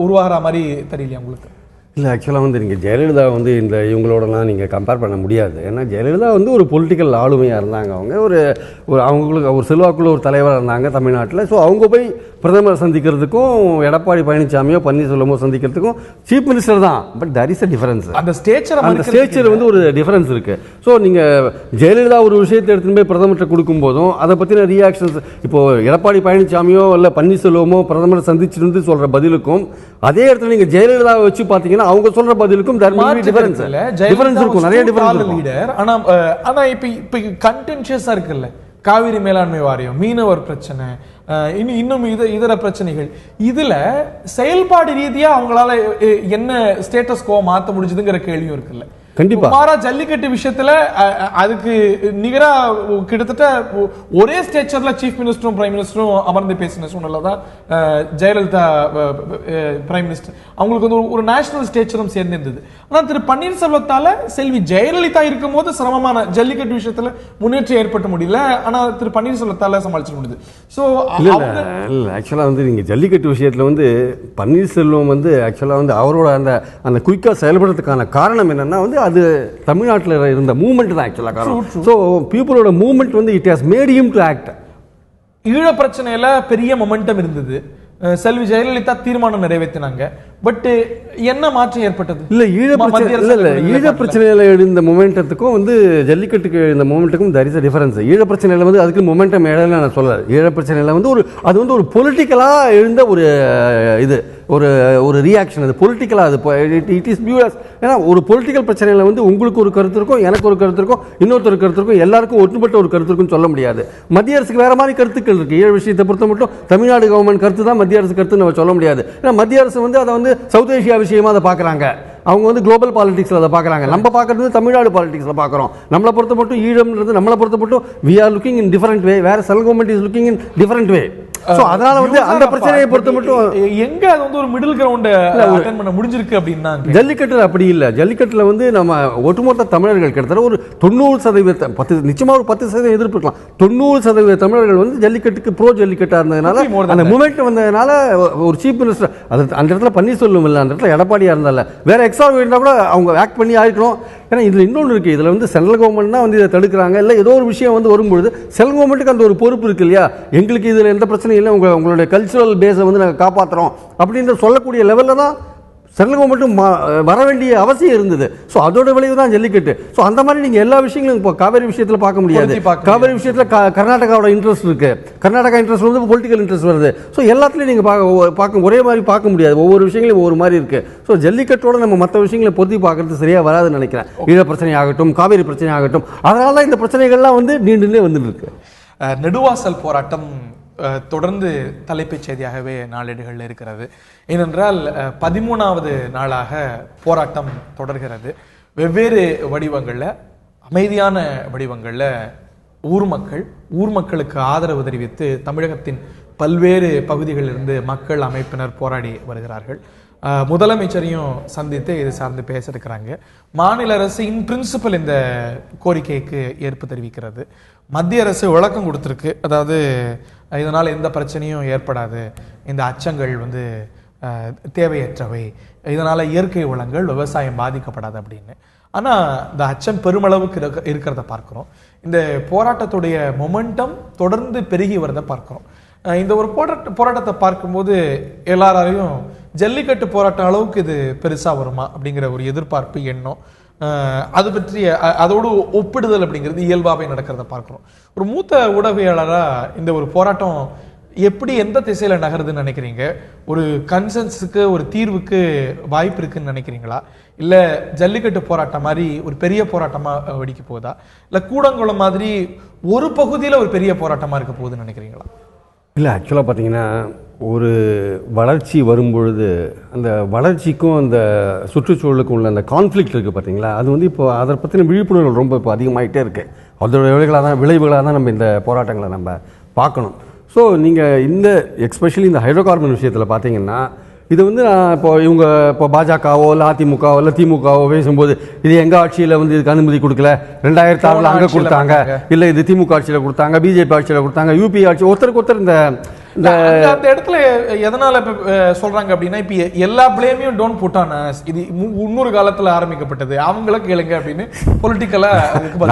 உருவாகிற மாதிரி தெரியலையா உங்களுக்கு? இல்லை, ஆக்சுவலாக வந்து நீங்கள் ஜெயலலிதா வந்து இந்த இவங்களோடலாம் நீங்கள் கம்பேர் பண்ண முடியாது. ஏன்னா ஜெயலலிதா வந்து ஒரு பொலிட்டிக்கல் ஆளுமையாக இருந்தாங்க. அவங்க ஒரு அவங்களுக்கு ஒரு செல்வாக்குள்ள ஒரு தலைவராக இருந்தாங்க தமிழ்நாட்டில். ஸோ அவங்க போய் பிரதமர் சந்திக்கிறதுக்கும் எடப்பாடி பழனிசாமியோ பன்னீர்செல்வமோ சந்திக்கிறதுக்கும் சீஃப் மினிஸ்டர் தான். But that is a difference. அந்த ஸ்டேச்சர் வந்து ஒரு டிஃபரன்ஸ் இருக்குது. ஸோ நீங்கள் ஜெயலலிதா ஒரு விஷயத்தை எடுத்துன்னு போய் பிரதமர்கிட்ட கொடுக்கும்போதும் அதை பற்றின ரியாக்ஷன்ஸ் இப்போது எடப்பாடி பழனிசாமியோ இல்லை பன்னீர்செல்வமோ பிரதமரை சந்திச்சிருந்து சொல்கிற பதிலுக்கும் அதே இடத்துல நீங்கள் ஜெயலலிதாவை வச்சு பார்த்தீங்கன்னா அவங்க சொல்ற பதிலுக்கும் டிஃபரன்ஸ் இருக்கும், நிறைய டிஃபரன்ஸ் இருக்கும். ஆனா இப்ப கண்டென்ஷியஸா இருக்குல்ல, காவிரி மேலாண்மை வாரியம், மீனவர் பிரச்சனை, இன்னும் இதர பிரச்சனைகள், இதுல செயல்பாடு ரீதியா அவங்களால என்ன ஸ்டேட்டஸ் கோ மாத்த முடிஞ்சதுங்கிற கேள்வியும் இருக்குல்ல. கண்டிப்பா மாறா ஜல்லிக்கட்டு விஷயத்துல அதுக்கு நிகரா கிட்டத்தட்ட ஒரே ஸ்டேச்சர்ல சீஃப் மினிஸ்டரும் பிரைம் மினிஸ்டரும் அமர்ந்து பேசின சூழ்நிலைதான் ஜெயலலிதா பிரைம் மினிஸ்டர் அவங்களுக்கு வந்து ஒரு நேஷனல் ஸ்டேச்சரும் சேர்ந்திருந்தது. ஆனா திரு பன்னீர்செல்வத்தால செல்வி ஜெயலலிதா இருக்கும் போது சிரமமான ஜல்லிக்கட்டு விஷயத்துல முன்னேற்றம் ஏற்பட்ட முடியல. ஆனா திரு பன்னீர்செல்வத்தால சமாளிச்சிட முடியுது. ஸோ ஆக்சுவலா வந்து நீங்க ஜல்லிக்கட்டு விஷயத்துல வந்து பன்னீர்செல்வம் வந்து ஆக்சுவலா வந்து அவரோட அந்த குயிக்கா செயல்படுறதுக்கான காரணம் என்னன்னா வந்து அது தமிழ்நாட்டில் இருந்த மூவ்மெண்ட் தான் ஆக்சுவலாக காரணம். ஸோ பீப்புளோட மூவ்மெண்ட் வந்து it has made him to act. ஈழ பிரச்சனையில பெரிய மொமெண்டம் இருந்தது, செல்வி ஜெயலலிதா தீர்மானம் நிறைவேற்றினாங்க. பட் என்ன மாற்றம் ஏற்பட்டது? இல்ல ஈழ பிரச்சனையில எழுந்த மொமெண்டத்துக்கும் வந்து ஜல்லிக்கட்டுக்கு எழுந்த மொமெண்ட்டுக்கும் there is a difference. ஈழ பிரச்சனையில வந்து அதுக்கு மொமெண்டம் இடையில நான் சொல்லல. ஈழ பிரச்சனையில வந்து அது வந்து ஒரு பொலிட்டிக்கலா எழுந்த ஒரு இது ஒரு ரியாக்ஷன். அது பொலிட்டிக்கலா அது இட் இஸ் வியூஸ். ஏன்னா ஒரு பொலிட்டிக்கல் பிரச்சனையில வந்து உங்களுக்கு ஒரு கருத்து இருக்கும், எனக்கு ஒரு கருத்து இருக்கும், இன்னொருத்தர் கருத்து இருக்கும், எல்லாருக்கும் ஒட்டுமொத்த ஒரு கருத்து இருக்குன்னு சொல்ல முடியாது. மத்திய அரசுக்கு வேற மாதிரி கருத்துக்கள் இருக்கு. ஈழ விஷயத்தை பொறுத்த மட்டும் தமிழ்நாடு கவர்மெண்ட் கருத்து தான் மத்திய அரசு கருத்து நம்ம சொல்ல முடியாது. ஏன்னா மத்திய அரசு வந்து அதை வந்து சவுத் ஏசியா விஷயமா அதை பார்க்குறாங்க. அவங்க வந்து குளோபல் பாலிடிக்ஸ்ல அதை பார்க்குறாங்க. நம்ம பார்க்கறது தமிழ்நாடு பாலிடிக்ஸ்ல பார்க்குறோம். நம்மளை பொறுத்த மட்டும் ஈழம்ன்றது நம்மளை பொறுத்த மட்டும் we are looking in different way, வேற central government is looking in different way. So அதனால வந்து அந்த பிரச்சனையை பொறுத்த மட்டும் எங்க அது வந்து ஒரு மிடில் கிரவுண்ட் அட்டெண்ட் பண்ண முடிஞ்சிருக்கு அப்படின்னா ஜல்லிக்கட்டுல அப்படி இல்ல. ஜல்லிக்கட்டுல வந்து நம்ம ஒட்டுமொத்த தமிழர்கள் கிட்டத்தட்ட ஒரு 90% நிச்சயமா ஒரு 10% எதிர்ப்பு இருக்கலாம். 90% தமிழர்கள் வந்து ஜல்லிக்கட்டுக்கு ப்ரோ ஜல்லிக்கட்டா இருந்ததுனால அந்த மூமெண்ட் வந்ததுனால ஒரு சீஃப் மினிஸ்டர் அந்த இடத்துல பன்னீர்செல்வம் இல்லை, அந்த இடத்துல எடப்பாடியா இருந்தால வேற எக்ஸ்ட்ரா வேண்டா கூட அவங்க ஆக்ட் பண்ணி ஆயிருக்கணும். ஏன்னா இதுல இன்னொன்று இருக்கு, இதுல வந்து சென்ட்ரல் கவர்மெண்ட் தான் வந்து இதை தடுக்கிறாங்க. இல்லை ஏதோ ஒரு விஷயம் வந்து வரும்பொழுது சென்ட்ரல் கவர்மெண்ட்டுக்கு அந்த ஒரு பொறுப்பு இருக்கு இல்லையா, எங்களுக்கு இதுல எந்த பிரச்சனையும் இல்லை, உங்களுடைய கல்ச்சுரல் பேஸை வந்து நாங்கள் காப்பாற்றுறோம் அப்படின்ற சொல்லக்கூடிய லெவலில் தான் சென்ட்ரல் கவர்மெண்ட்டும் வர வேண்டிய அவசியம் இருந்தது. ஸோ அதோட விளைவு தான் ஜல்லிக்கட்டு. ஸோ அந்த மாதிரி நீங்கள் எல்லா விஷயங்களும் இப்போ காவேரி விஷயத்தில் பார்க்க முடியாது. காவேரி விஷயத்தில் கர்நாடகாவோட இன்ட்ரெஸ்ட் இருக்கு, கர்நாடகா இன்ட்ரெஸ்ட் வந்து பொலிட்டிக்கல் இன்ட்ரெஸ்ட் வருது. ஸோ எல்லாத்துலையும் நீங்கள் பார்க்க ஒரே மாதிரி பார்க்க முடியாது. ஒவ்வொரு விஷயங்களும் ஒவ்வொரு மாதிரி இருக்கு. ஸோ ஜல்லிக்கட்டோட நம்ம மற்ற விஷயங்களை பொருத்தி பார்க்கறது சரியா வராதுன்னு நினைக்கிறேன். ஈழ பிரச்சனை ஆகட்டும், காவேரி பிரச்சனை ஆகட்டும், அதனால தான் இந்த பிரச்சனைகள்லாம் வந்து நீண்டுனே வந்துட்டு இருக்கு. நெடுவாசல் போராட்டம் தொடர்ந்து தலைப்புச் செய்தியாகவே நாளேடுகளில் இருக்கிறது. ஏனென்றால் 13வது நாளாக போராட்டம் தொடர்கிறது. வெவ்வேறு வடிவங்களில், அமைதியான வடிவங்களில் ஊர் மக்களுக்கு ஆதரவு தெரிவித்து தமிழகத்தின் பல்வேறு பகுதிகளிலிருந்து மக்கள் அமைப்பினர் போராடி வருகிறார்கள். முதலமைச்சரையும் சந்தித்து இது சார்ந்து பேச இருக்கிறாங்க. மாநில அரசு இன் பிரின்சிபல் இந்த கோரிக்கைக்கு ஏற்பு தெரிவிக்கிறது. மத்திய அரசு விளக்கம் கொடுத்துருக்கு. அதாவது இதனால் எந்த பிரச்சனையும் ஏற்படாது, இந்த அச்சங்கள் வந்து தேவையற்றவை, இதனால் இயற்கை வளங்கள் விவசாயம் பாதிக்கப்படாது அப்படின்னு. ஆனால் இந்த அச்சம் பெருமளவுக்கு இருக்கிறத பார்க்குறோம். இந்த போராட்டத்துடைய மொமெண்டம் தொடர்ந்து பெருகி வரதை பார்க்குறோம். இந்த ஒரு போராட்டத்தை பார்க்கும்போது எல்லாரையும் ஜல்லிக்கட்டு போராட்டம் அளவுக்கு இது பெருசா வருமா அப்படிங்கிற ஒரு எதிர்பார்ப்பு எண்ணம், அது பற்றிய அதோடு ஒப்பிடுதல் அப்படிங்கிறது இயல்பாகவே நடக்கிறத பார்க்குறோம். ஒரு மூத்த ஊடகவியலாளரா இந்த ஒரு போராட்டம் எப்படி எந்த திசையில நகருதுன்னு நினைக்கிறீங்க? ஒரு கன்சென்ஸுக்கு ஒரு தீர்வுக்கு வாய்ப்பு இருக்குன்னு நினைக்கிறீங்களா? இல்ல ஜல்லிக்கட்டு போராட்டம் மாதிரி ஒரு பெரிய போராட்டமா வெடிக்க போகுதா? இல்ல கூடங்குளம் மாதிரி ஒரு பகுதியில ஒரு பெரிய போராட்டமா இருக்க போகுதுன்னு நினைக்கிறீங்களா? இல்லை, ஆக்சுவலாக பார்த்தீங்கன்னா ஒரு வளர்ச்சி வரும்பொழுது அந்த வளர்ச்சிக்கும் அந்த சுற்றுச்சூழலுக்கும் உள்ள அந்த கான்ஃப்ளிக்ட் இருக்குது பார்த்தீங்களா, அது வந்து இப்போ அதை பற்றின விழிப்புணர்வு ரொம்ப இப்போ அதிகமாகிட்டே இருக்குது. அதோட விளைவுகளாக தான் நம்ம இந்த போராட்டங்களை நம்ம பார்க்கணும். ஸோ நீங்கள் இந்த எக்ஸ்பெஷலி இந்த ஹைட்ரோ கார்பன் விஷயத்தில் பார்த்தீங்கன்னா இது வந்து நான் இப்போ பாஜகவோ இல்லை அதிமுகவோ இல்லை திமுகவோ பேசும்போது இது எங்கள் ஆட்சியில் வந்து இதுக்கு அனுமதி கொடுக்கல, 2006 அங்கே கொடுத்தாங்க, இல்லை இது திமுக ஆட்சியில் கொடுத்தாங்க, பிஜேபி ஆட்சியில் கொடுத்தாங்க, யூபி ஆட்சி, ஒருத்தருக்கு இந்த அந்த இடத்துல எதனால சொல்றாங்க அப்படின்னா, இப்ப எல்லா பிளேமையும் டோன்ட் புட் ஆன் அஸ், இது 300 காலத்துல ஆரம்பிக்கப்பட்டது, அவங்கள கேளுங்க அப்படின்னு பொலிட்டிக்கலா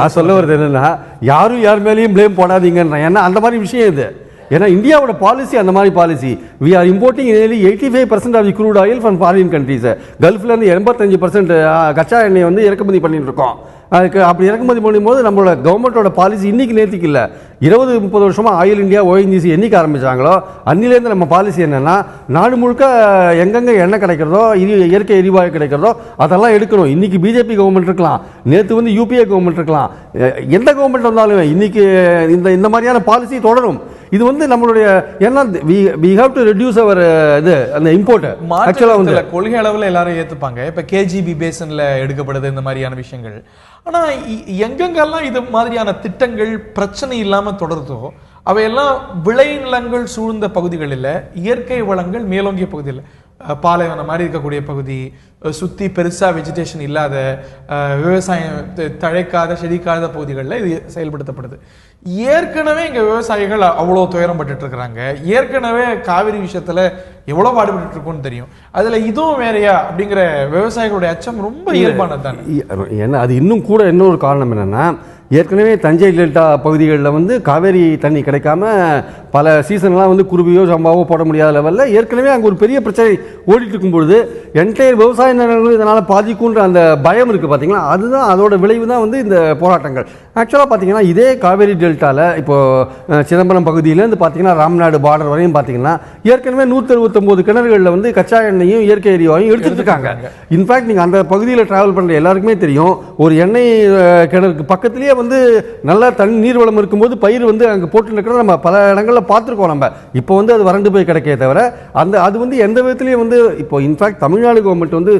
நான் சொல்ல வருது என்னன்னா, யாரும் யார் மேலேயும் பிளேம் போடாதீங்கன்ற, ஏன்னா அந்த மாதிரி விஷயம் இது. ஏன்னா இந்தியாவோட பாலிசி அந்த மாதிரி policy. We are importing nearly 85% of the crude oil from foreign countries. கல்ஃப்ல இருந்து 85% கச்சா எண்ணெய் வந்து இறக்குமதி பண்ணிட்டு இருக்கோம். அதுக்கு அப்படி இறக்குமதி பண்ணும்போது நம்மளோட கவர்மெண்ட்டோட பாலிசி இன்னைக்கு நேற்றுக்கு இல்லை, 20-30 வருஷமா ஆயில் இந்தியா ONGC என்னைக்கு ஆரம்பிச்சாங்களோ அன்னிலேருந்து நம்ம பாலிசி என்னன்னா, நாடு முழுக்க எங்கெங்க எண்ணெய் கிடைக்கிறதோ, இயற்கை எரிவாயு கிடைக்கிறதோ அதெல்லாம் எடுக்கணும். இன்னைக்கு பிஜேபி கவர்மெண்ட் இருக்கலாம், நேற்று வந்து யூபிஏ கவர்மெண்ட் இருக்கலாம், எந்த கவர்மெண்ட் வந்தாலும் இன்னைக்கு இந்த மாதிரியான பாலிசி தொடரும். இது வந்து நம்மளுடைய ஏன்னா we have to reduce our இது அந்த இம்போர்ட். ஆக்சுவலா வந்து கொள்கை அளவில் எல்லாரும் ஏத்துப்பாங்க. இப்ப கேஜிபி பேசன்ல எடுக்கப்படுது இந்த மாதிரியான விஷயங்கள். ஆனா எங்கெங்கெல்லாம் இது மாதிரியான திட்டங்கள் பிரச்சனை இல்லாம தொடருதோ அவையெல்லாம் விளைநிலங்கள் சூழ்ந்த பகுதிகளில், இயற்கை வளங்கள் மேலோங்கிய பகுதியில், பாலைவனம் மாதிரி இருக்கக்கூடிய பகுதி, சுற்றி பெருசாக வெஜிடேஷன் இல்லாத, விவசாயம் தழைக்காத செழிக்காத பகுதிகளில் இது செயல்படுத்தப்படுது. ஏற்கனவே இங்கே விவசாயிகள் அவ்வளோ துயரப்பட்டு இருக்கிறாங்க. ஏற்கனவே காவிரி விஷயத்தில் எவ்வளோ பாடுபட்டு இருக்கோன்னு தெரியும். அதில் இதுவும் வேறையா அப்படிங்கிற விவசாயிகளுடைய அச்சம் ரொம்ப இயல்பானது தானே. ஏன்னா அது இன்னும் கூட இன்னொரு காரணம் என்னென்னா, ஏற்கனவே தஞ்சை டெல்டா பகுதிகளில் வந்து காவேரி தண்ணி கிடைக்காம பல சீசன்லாம் வந்து குருவியோ சம்பாவோ போட முடியாத லெவலில் ஏற்கனவே அங்கே ஒரு பெரிய பிரச்சனை ஓடிட்டு இருக்கும்பொழுது என்டையர் விவசாய நிலங்களும் இதனால் பாதிக்குன்ற அந்த பயம் இருக்குது பார்த்தீங்களா, அதுதான் அதோட விளைவு தான் வந்து இந்த போராட்டங்கள். ஆக்சுவலாக பார்த்தீங்கன்னா இதே காவேரி டெல்டாவில் இப்போது சிதம்பரம் பகுதியிலேருந்து பார்த்தீங்கன்னா ராம்நாடு பார்டர் வரையும் பார்த்தீங்கன்னா ஏற்கனவே 169 கிணறுகளில் வந்து கச்சா எண்ணெயும் இயற்கை எரிவாயும் எடுத்துட்டு இருக்காங்க. இன்ஃபேக்ட் நீங்கள் அந்த பகுதியில் டிராவல் பண்ணுற எல்லாருக்குமே தெரியும், ஒரு எண்ணெய் கிணறுக்கு பக்கத்துலேயே வந்து நல்ல நீர் வளம் இருக்கும்போது பயிர் வந்து அங்கே போட்டு இருக்கிறத நம்ம பல இடங்களில் பார்த்துருக்கோம். நம்ம இப்போ வந்து அது வறண்டு போய் கிடைக்கே தவிர அது வந்து எந்த விதத்துலையும் வந்து இப்போ இன்ஃபேக்ட் தமிழ்நாடு கவர்மெண்ட் வந்து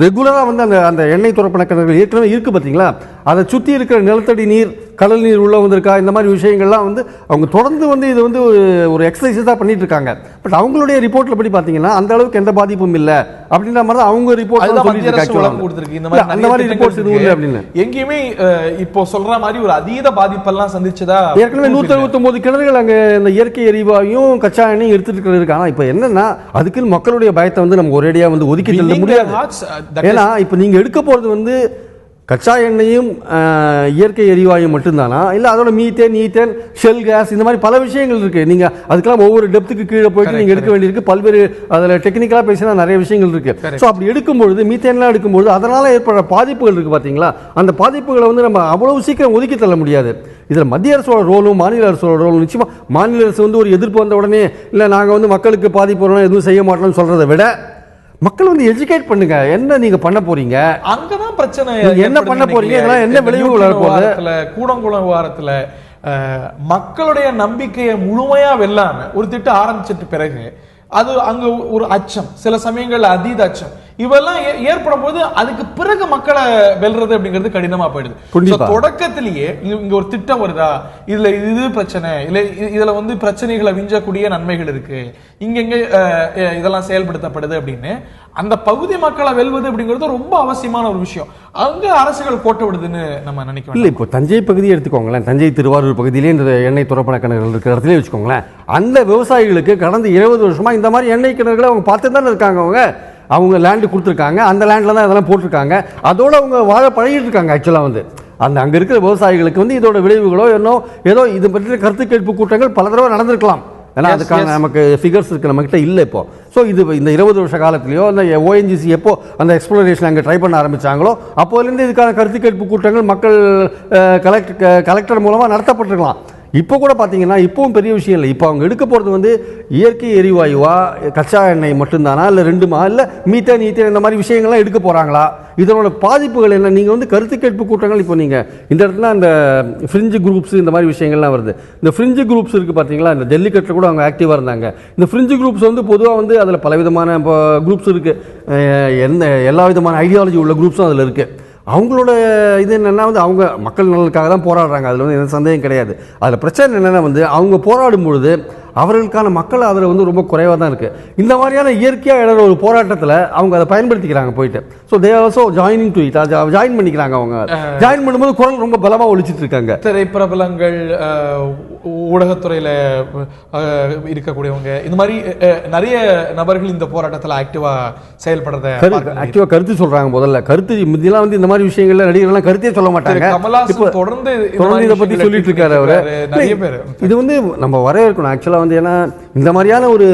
ரெகுலராக வந்து அந்த எண்ணெய் துறப்பண கிணறுகள் ஏற்கனவே இருக்குது பார்த்தீங்களா, அதை சுற்றி இருக்கிற நிலத்தடி நீர், கடல் நீர் உள்ள வந்திருக்கா, இந்த மாதிரி விஷயங்கள்லாம் வந்து அவங்க தொடர்ந்து வந்து இது வந்து ஒரு எக்ஸசைஸ் தான் பண்ணிட்டு இருக்காங்க. பட் அவங்களுடைய ரிப்போர்ட்ல படி பார்த்தீங்கன்னா அந்த அளவுக்கு எந்த பாதிப்பும் இல்லை அப்படின்ற மாதிரி தான் அவங்க ரிப்போர்ட் அந்த மாதிரி ரிப்போர்ட்ஸ் எதுவும் இல்லை அப்படின்னு எங்கேயுமே இப்போ சொல்ற மாதிரி ஒரு அதீத பாதிப்பெல்லாம் சந்திச்சதா. ஏற்கனவே 169 கிணறுகள் அங்கே இந்த இயற்கை எரிவாயும் கச்சா எண்ணெயும் எடுத்துட்டு இருக்கு. ஆனால் இப்போ என்னன்னா அதுக்குன்னு மக்களுடைய பயத்தை வந்து நம்ம ஒரேடியா வந்து ஒதுக்கி தள்ள முடியாது. ஏன்னா இப்போ நீங்க எடுக்க போறது வந்து கச்சா எண்ணெயும் இயற்கை எரிவாயும் மட்டும்தானா, இல்லை அதோட மீத்தேன், ஈத்தேன், ஷெல் கேஸ், இந்த மாதிரி பல விஷயங்கள் இருக்குது. நீங்கள் அதுக்கெல்லாம் ஒவ்வொரு டெப்த்துக்கு கீழே போயிட்டு நீங்கள் எடுக்க வேண்டியிருக்கு. பல்வேறு அதில் டெக்னிக்கலாக பேசினா நிறைய விஷயங்கள் இருக்குது. ஸோ அப்படி எடுக்கும்பொழுது மீத்தேன்லாம் எடுக்கும்பொழுது அதனால் ஏற்படுற பாதிப்புகள் இருக்குது பார்த்தீங்களா, அந்த பாதிப்புகளை வந்து நம்ம அவ்வளவு சீக்கிரம் ஒதுக்கி தள்ள முடியாது. இதில் மத்திய அரசோட ரோலும் மாநில அரசோட ரோலும் நிச்சயமாக மாநில அரசு வந்து ஒரு எதிர்ப்பு வந்த உடனே இல்லை நாங்கள் வந்து மக்களுக்கு பாதிப்பு வரணும் எதுவும் செய்ய மாட்டோம்னு சொல்கிறத விட மக்கள் வந்து எஜுகேட் பண்ணுங்க, என்ன நீங்க பண்ண போறீங்க, அங்கதான் பிரச்சனை, என்ன பண்ண போறீங்க, இதெல்லாம் என்ன விளைவுகள் வரப்போகுது. கூடங்குளம் விவகாரத்துல மக்களுடைய நம்பிக்கையை முழுமையா வெல்லாம ஒரு திட்டம் ஆரம்பிச்சிட்டு பிறகு அது அங்க ஒரு அச்சம், சில சமயங்கள்ல அதீத அச்சம் இவெல்லாம் ஏற்படும் போது அதுக்கு பிறகு மக்களை வெல்றது அப்படிங்கிறது கடினமா போயிடுது. தொடக்கத்திலேயே இங்க ஒரு திட்டம் வருதா, இதுல இது பிரச்சனை இல்ல, இதுல வந்து பிரச்சனைகளை விஞ்சக்கூடிய நன்மைகள் இருக்கு, இங்க இதெல்லாம் செயல்படுத்தப்படுது அப்படின்னு அந்த பகுதி மக்களை வெல்வது அப்படிங்கிறது ரொம்ப அவசியமான ஒரு விஷயம். அங்க அரசுகள் கோட்டை விடுதுன்னு நம்ம நினைக்கிறோம். இல்ல இப்போ தஞ்சை பகுதியை எடுத்துக்கோங்களேன், தஞ்சை திருவாரூர் பகுதியிலே இந்த எண்ணெய் துறப்பண கிணறுகள் இருக்கிற இடத்துல வச்சுக்கோங்களேன், அந்த விவசாயிகளுக்கு கடந்த 20 வருஷமா இந்த மாதிரி எண்ணெய் கிணறுகளை அவங்க பார்த்து தானே இருக்காங்க. அவங்க லேண்டு கொடுத்துருக்காங்க, அந்த லேண்டில் தான் இதெல்லாம் போட்டிருக்காங்க, அதோடு அவங்க வாழ பழகிட்டு இருக்காங்க. ஆக்சுவலாக வந்து அங்கே இருக்கிற விவசாயிகளுக்கு வந்து இதோட விளைவுகளோ ஏதோ இது பற்றிய கருத்து கேட்பு கூட்டங்கள் பல தடவை நடந்திருக்கலாம். ஏன்னா அதுக்கான நமக்கு ஃபிகர்ஸ் இருக்குது நம்மகிட்ட இல்லை இப்போ. ஸோ இது இந்த 20 வருஷ காலத்துலேயோ அந்த ONGC எப்போ அந்த எக்ஸ்ப்ளோரேஷன் அங்கே ட்ரை பண்ண ஆரம்பித்தாங்களோ அப்போதுலேருந்து இதுக்கான கருத்து கேட்பு கூட்டங்கள் மக்கள் கலெக்டர் மூலமாக நடத்தப்பட்டிருக்கலாம். இப்போ கூட பார்த்தீங்கன்னா இப்போவும் பெரிய விஷயம் இல்லை. இப்போ அவங்க எடுக்க போகிறது வந்து இயற்கை எரிவாயுவா, கச்சா எண்ணெய் மட்டும்தானா, இல்லை ரெண்டுமா, இல்லை மீத்தேன் ஈத்தேன் இந்த மாதிரி விஷயங்கள்லாம் எடுக்க போகிறாங்களா, இதனோட பாதிப்புகள் என்ன? நீங்கள் வந்து கருத்து கேட்பு கூட்டங்கள் இப்போ நீங்கள் இந்த இடத்துல அந்த ஃப்ரிஞ்சு குரூப்ஸ் இந்த மாதிரி விஷயங்கள்லாம் வருது. இந்த ஃப்ரிஞ்சு குரூப்ஸ் இருக்குது பார்த்தீங்களா, இந்த ஜல்லிக்கட்டில் கூட அவங்க ஆக்டிவாக இருந்தாங்க. இந்த ஃப்ரிஞ்சு குரூப்ஸ் வந்து பொதுவாக வந்து அதில் பலவிதமான குரூப்ஸ் இருக்குது, எல்லா விதமான ஐடியாலஜி உள்ள குரூப்ஸும் அதில் இருக்குது. அவங்களோட இது என்னென்னா வந்து அவங்க மக்கள் நலனுக்காக தான் போராடுறாங்க, அதில் வந்து எந்த சந்தேகம் கிடையாது. அதில் பிரச்சனை என்னென்னா வந்து அவங்க போராடும் பொழுது அவர்களுக்கான மக்கள் ஆதரவு வந்து ரொம்ப குறைவாக தான் இருக்குது. இந்த மாதிரியான இயற்கையாக இடம் ஒரு போராட்டத்தில் அவங்க அதை பயன்படுத்திக்கிறாங்க போயிட்டு. So they also joining to it, join பண்ணிக்கிறாங்க. அவங்க ஜாயின் பண்ணும்போது குரல் ரொம்ப பலமாக ஒழிச்சிட்டு இருக்காங்க. திரைப்பிரபலங்கள், ஊடகத்துறையில் இருக்கக்கூடியவங்க, இந்த மாதிரி நிறைய நபர்கள் இந்த போராட்டத்தில் ஆக்டிவாக செயல்படுறத ஆக்டிவாக கருத்து சொல்கிறாங்க. முதல்ல கருத்து இதெல்லாம் வந்து இந்த மாதிரி விஷயங்கள்ல நடிகர்கள்லாம் கருத்தே சொல்ல மாட்டாங்க. கமல்ஹாசன் தொடர்ந்து இதை பற்றி சொல்லிட்டு இருக்காரு அவர். நிறைய பேர் இது வந்து நம்ம வரவேற்கணும் ஆக்சுவலாக வந்து. ஏன்னா இந்த மாதிரியான ஒரு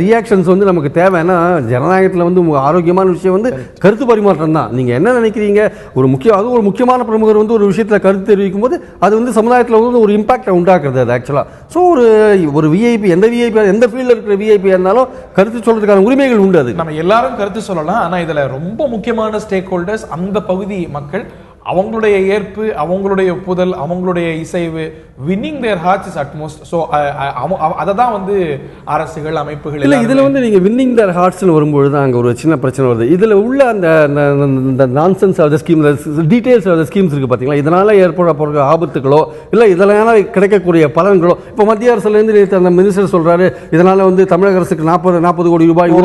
ரியாக்ஷன்ஸ் வந்து நமக்கு தேவை. ஏன்னா ஜனநாயகத்தில் வந்து ஆரோக்கியமான விஷயம் வந்து கருத்து பரிமாற்றம் தான். நீங்கள் என்ன நினைக்கிறீங்க, ஒரு முக்கியமான பிரமுகர் வந்து ஒரு விஷயத்தில் கருத்து தெரிவிக்கும் போது அது வந்து சமுதாயத்தில் வந்து ஒரு இம்பாக்டை உண்டாக்குறது அது ஆக்சுவலாக. ஸோ ஒரு விஐபி, எந்த ஃபீல்டில் இருக்கிற விஐபியாக இருந்தாலும் கருத்து சொல்றதுக்கான உரிமைகள் உண்டு. அது நம்ம எல்லாரும் கருத்து சொல்லலாம். ஆனால் இதில் ரொம்ப முக்கியமான ஸ்டேக் ஹோல்டர்ஸ் அந்த பகுதி மக்கள், அவங்களுடைய ஏற்பு, அவங்களுடைய ஒப்புதல், அவங்களுடைய இசைவு, winning their hearts is utmost. So அதை தான் வந்து அரசுகள், அமைப்புகள் இல்லை. இதில் வந்து நீங்கள் வின்னிங் தேர் ஹார்ட்ஸ்னு வரும்பொழுது அங்கே ஒரு சின்ன பிரச்சனை வருது. இதில் உள்ள அந்த nonsense of the scheme, details of the schemes இருக்குது பார்த்தீங்களா, இதனால் ஏற்பட ஆபத்துகளோ இல்லை இதனால் கிடைக்கக்கூடிய பலன்களோ, இப்போ மத்திய அரசுலேருந்து அந்த மினிஸ்டர் சொல்கிறாரு, இதனால் வந்து தமிழக அரசுக்கு 40 கோடி ரூபாய்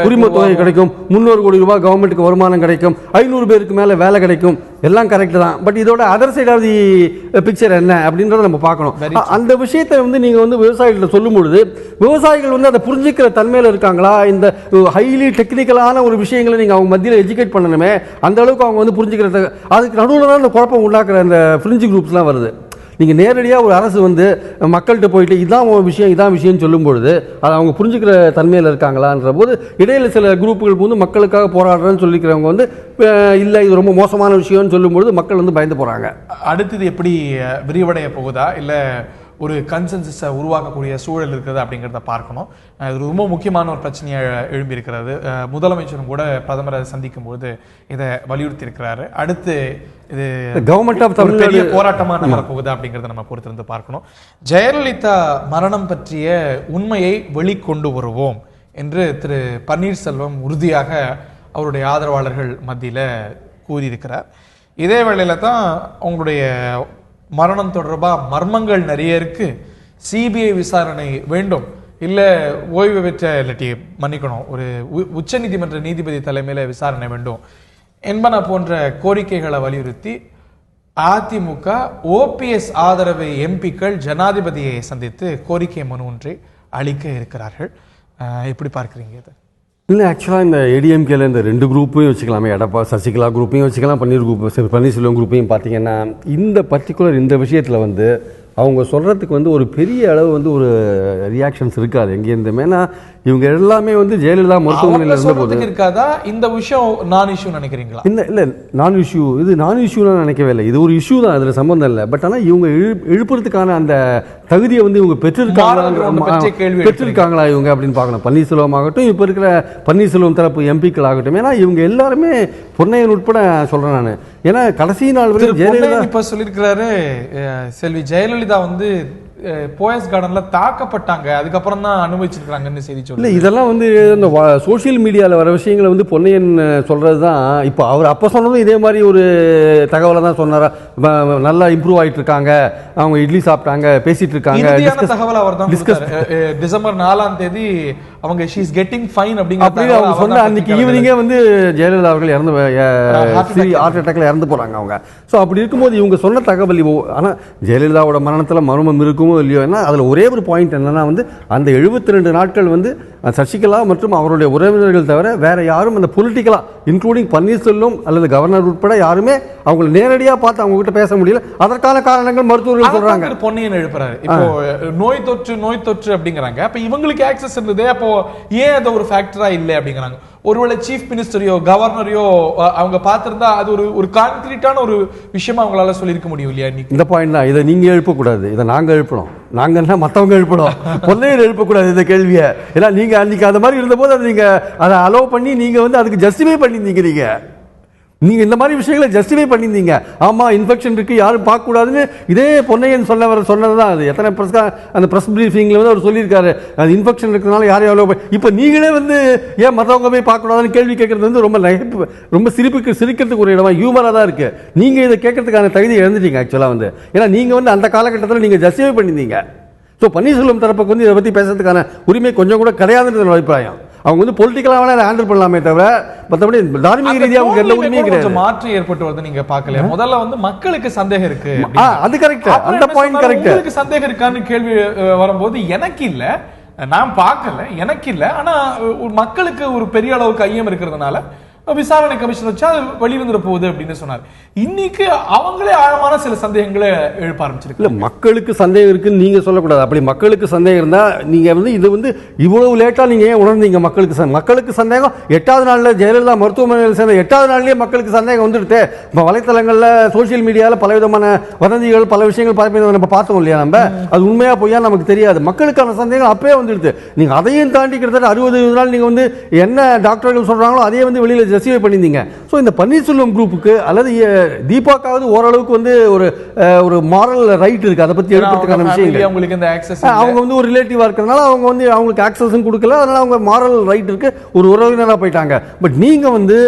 உரிமை தொகை கிடைக்கும், 300 கோடி ரூபாய் கவர்மெண்ட்டுக்கு வருமானம் கிடைக்கும், 500 பேருக்கு மேலே வேலை கிடைக்கும், எல்லாம் கரெக்ட் தான். பட் இதோட other side of the picture என்ன அப்படின்றத நம்ம பார்க்கணும். அந்த விஷயத்தை வந்து நீங்கள் வந்து விவசாயிகள்ட்ட சொல்லும் பொழுது விவசாயிகள் வந்து அதை புரிஞ்சுக்கிற தன்மையில் இருக்காங்களா? இந்த ஹைலி டெக்னிக்கலான ஒரு விஷயங்களை நீங்கள் அவங்க மத்தியில் எஜுகேட் பண்ணணுமே, அந்த அளவுக்கு அவங்க வந்து புரிஞ்சுக்கிறது. அதுக்கு நடுவில் தான் இந்த குழப்பம் உண்டாக்குற அந்த ஃப்ரிஞ்சு குரூப்ஸ்லாம் வருது. நீங்கள் நேரடியாக ஒரு அரசு வந்து மக்கள்கிட்ட போயிட்டு இதான் விஷயம் சொல்லும் பொழுது அதை அவங்க புரிஞ்சுக்கிற தன்மையில் இருக்காங்களான்ற போது இடையில சில குரூப்புகள் வந்து மக்களுக்காக போராடுறேன்னு சொல்லிக்கிறவங்க வந்து இல்லை இது ரொம்ப மோசமான விஷயம்னு சொல்லும்பொழுது மக்கள் வந்து பயந்து போகிறாங்க. அடுத்தது எப்படி விரிவடைய போகுதா, இல்லை ஒரு கன்சென்சஸை உருவாக்கக்கூடிய சூழல் இருக்கிறது அப்படிங்கிறத பார்க்கணும். இது ரொம்ப முக்கியமான ஒரு பிரச்சனையாக எழும்பி இருக்கிறது. முதலமைச்சரும் கூட பிரதமரை சந்திக்கும் போது இதை வலியுறுத்தி இருக்கிறாரு. அடுத்து இது கவர்மெண்ட் ஆஃப் தமிழ்நாடு போராட்டமாக வரப்போகுது அப்படிங்கிறத நம்ம பொறுத்திருந்து பார்க்கணும். ஜெயலலிதா மரணம் பற்றிய உண்மையை வெளிக்கொண்டு வருவோம் என்று திரு பன்னீர்செல்வம் உறுதியாக அவருடைய ஆதரவாளர்கள் மத்தியில் கூறியிருக்கிறார். இதே வேளையில தான் அவங்களுடைய மரணம் தொடர்பாக மர்மங்கள் நிறைய இருக்கு, சிபிஐ விசாரணை வேண்டும், இல்லை ஓய்வு பெற்ற இல்லாட்டி மன்னிக்கணும் ஒரு உச்ச நீதிமன்ற நீதிபதி தலைமையில் விசாரணை வேண்டும் என்பன போன்ற கோரிக்கைகளை வலியுறுத்தி அதிமுக OPS ஆதரவு எம்பிக்கள் ஜனாதிபதியை சந்தித்து கோரிக்கை மனு ஒன்றை அளிக்க இருக்கிறார்கள். எப்படி பார்க்குறீங்க இதை? இல்லை, ஆக்சுவலாக இந்த ஏடிஎம்கேல இந்த 2 குரூப்பையும் வச்சுக்கலாமே, சசிகலா குரூப்பையும் வச்சுக்கலாம், பன்னீர்செல்வம் குரூப்பையும் பார்த்தீங்கன்னா இந்த பர்டிகுலர் இந்த விஷயத்தில் வந்து அவங்க சொல்கிறதுக்கு வந்து ஒரு பெரிய அளவு வந்து ஒரு ரியாக்ஷன்ஸ் இருக்காது எங்கேருந்துமே. ஏன்னா இவங்க எல்லாமே வந்து ஜெயலலிதா மருத்துவமனையில் இருந்தபோது இருக்காதா இந்த விஷயம் நான் இஷ்யூ நினைக்கிறீங்களா? இல்லை நான் இஷ்யூலாம் நினைக்கவே இல்லை. இது ஒரு இஷ்யூ தான், அதில் சம்பந்தம் இல்லை. பட் ஆனால் இவங்க எழுப்புறதுக்கான அந்த தகுதியை வந்து இவங்க பெற்றிருக்காங்களா இவங்க அப்படின்னு பார்க்கணும். பன்னீர்செல்வம் ஆகட்டும், இப்போ இருக்கிற பன்னீர்செல்வம் தரப்பு எம்பிக்கள் ஆகட்டும். ஏன்னா இவங்க எல்லாருமே பொன்னையன் உட்பட சொல்கிறேன் நான். ஏன்னா கடைசி நாள் வரை ஜெயலலிதா இப்போ சொல்லியிருக்கிறாரு, செல்வி ஜெயலலிதா வந்து போயஸ் கார்டன்ல தாக்கப்பட்டாங்க, அதுக்கப்புறம் தான் அனுபவிச்சிருக்காங்கன்னு செய்தி சொல்லு. இதெல்லாம் வந்து இந்த சோசியல் மீடியாவில் வர விஷயங்களை வந்து பொன்னையன் சொல்றது தான். இப்போ அவர் அப்போ சொன்னதும் இதே மாதிரி ஒரு தகவலை தான் சொன்னாரா, நல்லா இம்ப்ரூவ் ஆகிட்டு இருக்காங்க, அவங்க இட்லி சாப்பிட்டாங்க, பேசிட்டு இருக்காங்க. தகவல் அவர் தான் டிசம்பர் 4ஆம் தேதி அவங்க ஷீ இஸ் கெட்டிங் ஃபைன் அப்படிங்கிற அவங்க சொன்ன அன்னைக்கு ஈவினிங்கே வந்து ஜெயலலிதா அவர்கள் ஹார்ட் அட்டாக்ல இறந்து போறாங்க அவங்க. ஸோ அப்படி இருக்கும்போது இவங்க சொன்ன தகவல், ஆனால் ஜெயலலிதாவோட மரணத்தில் மர்மம் இருக்குமோ இல்லையோ, ஏன்னா அதில் ஒரே ஒரு பாயிண்ட் என்னன்னா வந்து அந்த 72 நாட்கள் வந்து சசிகலா மற்றும் அவருடைய உறவினர்கள் தவிர வேற யாரும் அந்த பொலிட்டிக்கலா இன்க்ளூடிங் பன்னீர்செல்வம் அல்லது கவர்னர் உட்பட யாருமே அவங்களை நேரடியாக பார்த்து அவங்க கிட்ட பேச முடியல. அதற்கான காரணங்கள் மருத்துவர்கள் சொல்றாங்க. பொன்னையன் எழுப்புறாரு, இப்போ நோய் தொற்று அப்படிங்கிறாங்க. அப்ப இவங்களுக்கு ஆக்சஸ் இருந்தது, அப்போ ஏன் அது ஒரு ஃபேக்டரா இல்லை அப்படிங்கிறாங்க. ஒருவேளை சீஃப் மினிஸ்டரையோ கவர்னரையோ அவங்க பார்த்திருந்தா அது ஒரு கான்கிரீட்டான ஒரு விஷயமா அவங்களால சொல்லியிருக்க முடியும் இல்லையா? இந்த பாயிண்ட் தான். இதை நீங்க எழுப்பக்கூடாது, இதை நாங்க எழுப்பணும். நாங்க என்ன மற்றவங்க எழுப்பணும், பொன்னையன் எழுப்பக்கூடாது இந்த கேள்வியை. ஏன்னா நீங்க அன்னைக்கு அந்த மாதிரி இருந்தபோது அதை நீங்க அதை அலோவ் பண்ணி நீங்க அதுக்கு ஜஸ்டிஃபை பண்ணியிருந்தீங்க. நீங்க இந்த மாதிரி விஷயங்களை ஜஸ்டிஃபை பண்ணியிருந்தீங்க. ஆமா இன்ஃபெக்ஷன் இருக்கு, யாரும் பார்க்க கூடாதுன்னு இதே பொன்னையன் சொன்னதுதான். அது எத்தனை அந்த பிரஸ் பிரீஃபிங்ல அவர் சொல்லியிருக்காரு, அது இன்ஃபெக்ஷன் இருக்கிறதுனால யாரையும். இப்போ நீங்களே ஏன் மற்றவங்க போய் பார்க்க கூடாதுன்னு கேள்வி கேட்கறது ரொம்ப சிரிக்கிறதுக்கு ஒரு இடமா ஹியூமரா தான் இருக்கு. நீங்க இதை கேட்கறதுக்கான தகுதி இழந்துட்டீங்க ஆக்சுவலா. ஏன்னா நீங்க அந்த காலகட்டத்தில் நீங்க ஜஸ்டிஃபை பண்ணியிருந்தீங்க. ஸோ பன்னீர்செல்வம் தரப்புக்கு இதை பத்தி பேசுறதுக்கான உரிமை கொஞ்சம் கூட கிடையாதுன்ற அபிப்பிராயம். அவங்க பொலிட்டிக்கலாக ஹேண்டில் பண்ணலாமே தவிர மற்றபடி தார்மீக ரீதியாக அவங்க எந்த உரிமையும் கிடையாது. மாற்று ஏற்பட்டு வருது நீங்க பார்க்கல. முதல்ல மக்களுக்கு சந்தேகம் இருக்கு, அது கரெக்ட், அந்த பாயிண்ட் கரெக்ட். உங்களுக்கு சந்தேகம் இருக்கான்னு கேள்வி வரும்போது எனக்கு இல்ல, நான் பார்க்கல, எனக்கு இல்ல. ஆனா மக்களுக்கு ஒரு பெரிய அளவுக்கு ஐயம் இருக்கிறதுனால விசாரணை கமிஷன் வச்சா வெளிவந்துட போகுது அப்படின்னு சொன்னார். இன்னைக்கு அவங்களே ஆழமான சில சந்தேகங்களை எழுப்ப ஆரம்பிச்சிருக்கு. இல்ல மக்களுக்கு சந்தேகம் இருக்குன்னு நீங்க சொல்லக்கூடாது. அப்படி மக்களுக்கு சந்தேகம் இருந்தா நீங்க இது இவ்வளவு லேட்டா நீங்க ஏன் உணர்ந்தீங்க? மக்களுக்கு சந்தேகம் 8வது நாள்ல ஜெயலலிதா மருத்துவமனையில் சேர்ந்த 8வது நாள்லயே மக்களுக்கு சந்தேகம் வந்துடுது. இப்போ வலைத்தளங்கள்ல சோசியல் மீடியால பலவிதமான வதந்திகள் பல விஷயங்கள் நம்ம பார்த்தோம் இல்லையா? நம்ம அது உண்மையா பொய்யா நமக்கு தெரியாது. மக்களுக்கான சந்தேகம் அப்பவே வந்துடுது. நீங்க அதையும் தாண்டி கிட்டத்தட்ட 60 நாள் நீங்க என்ன டாக்டர்கள் சொல்றாங்களோ அதே வெளியில ஜஸ்டிஃபை பண்ணியிருந்தீங்க. ஸோ இந்த பன்னீர்செல்வம் குரூப்புக்கு அல்லது தீபாக்காவது ஓரளவுக்கு ஒரு மாரல் ரைட் இருக்கு. அதை பத்தி எழுப்புறதுக்கான விஷயங்கள் அவங்களுக்கு இந்த ஆக்சஸ், அவங்க ஒரு ரிலேட்டிவா இருக்கிறதுனால அவங்க அவங்களுக்கு ஆக்சஸும் கொடுக்கல. அதனால அவங்க மாரல் ரைட் இருக்கு, ஒரு உறவினரா போயிட்டாங்க. பட் நீங்க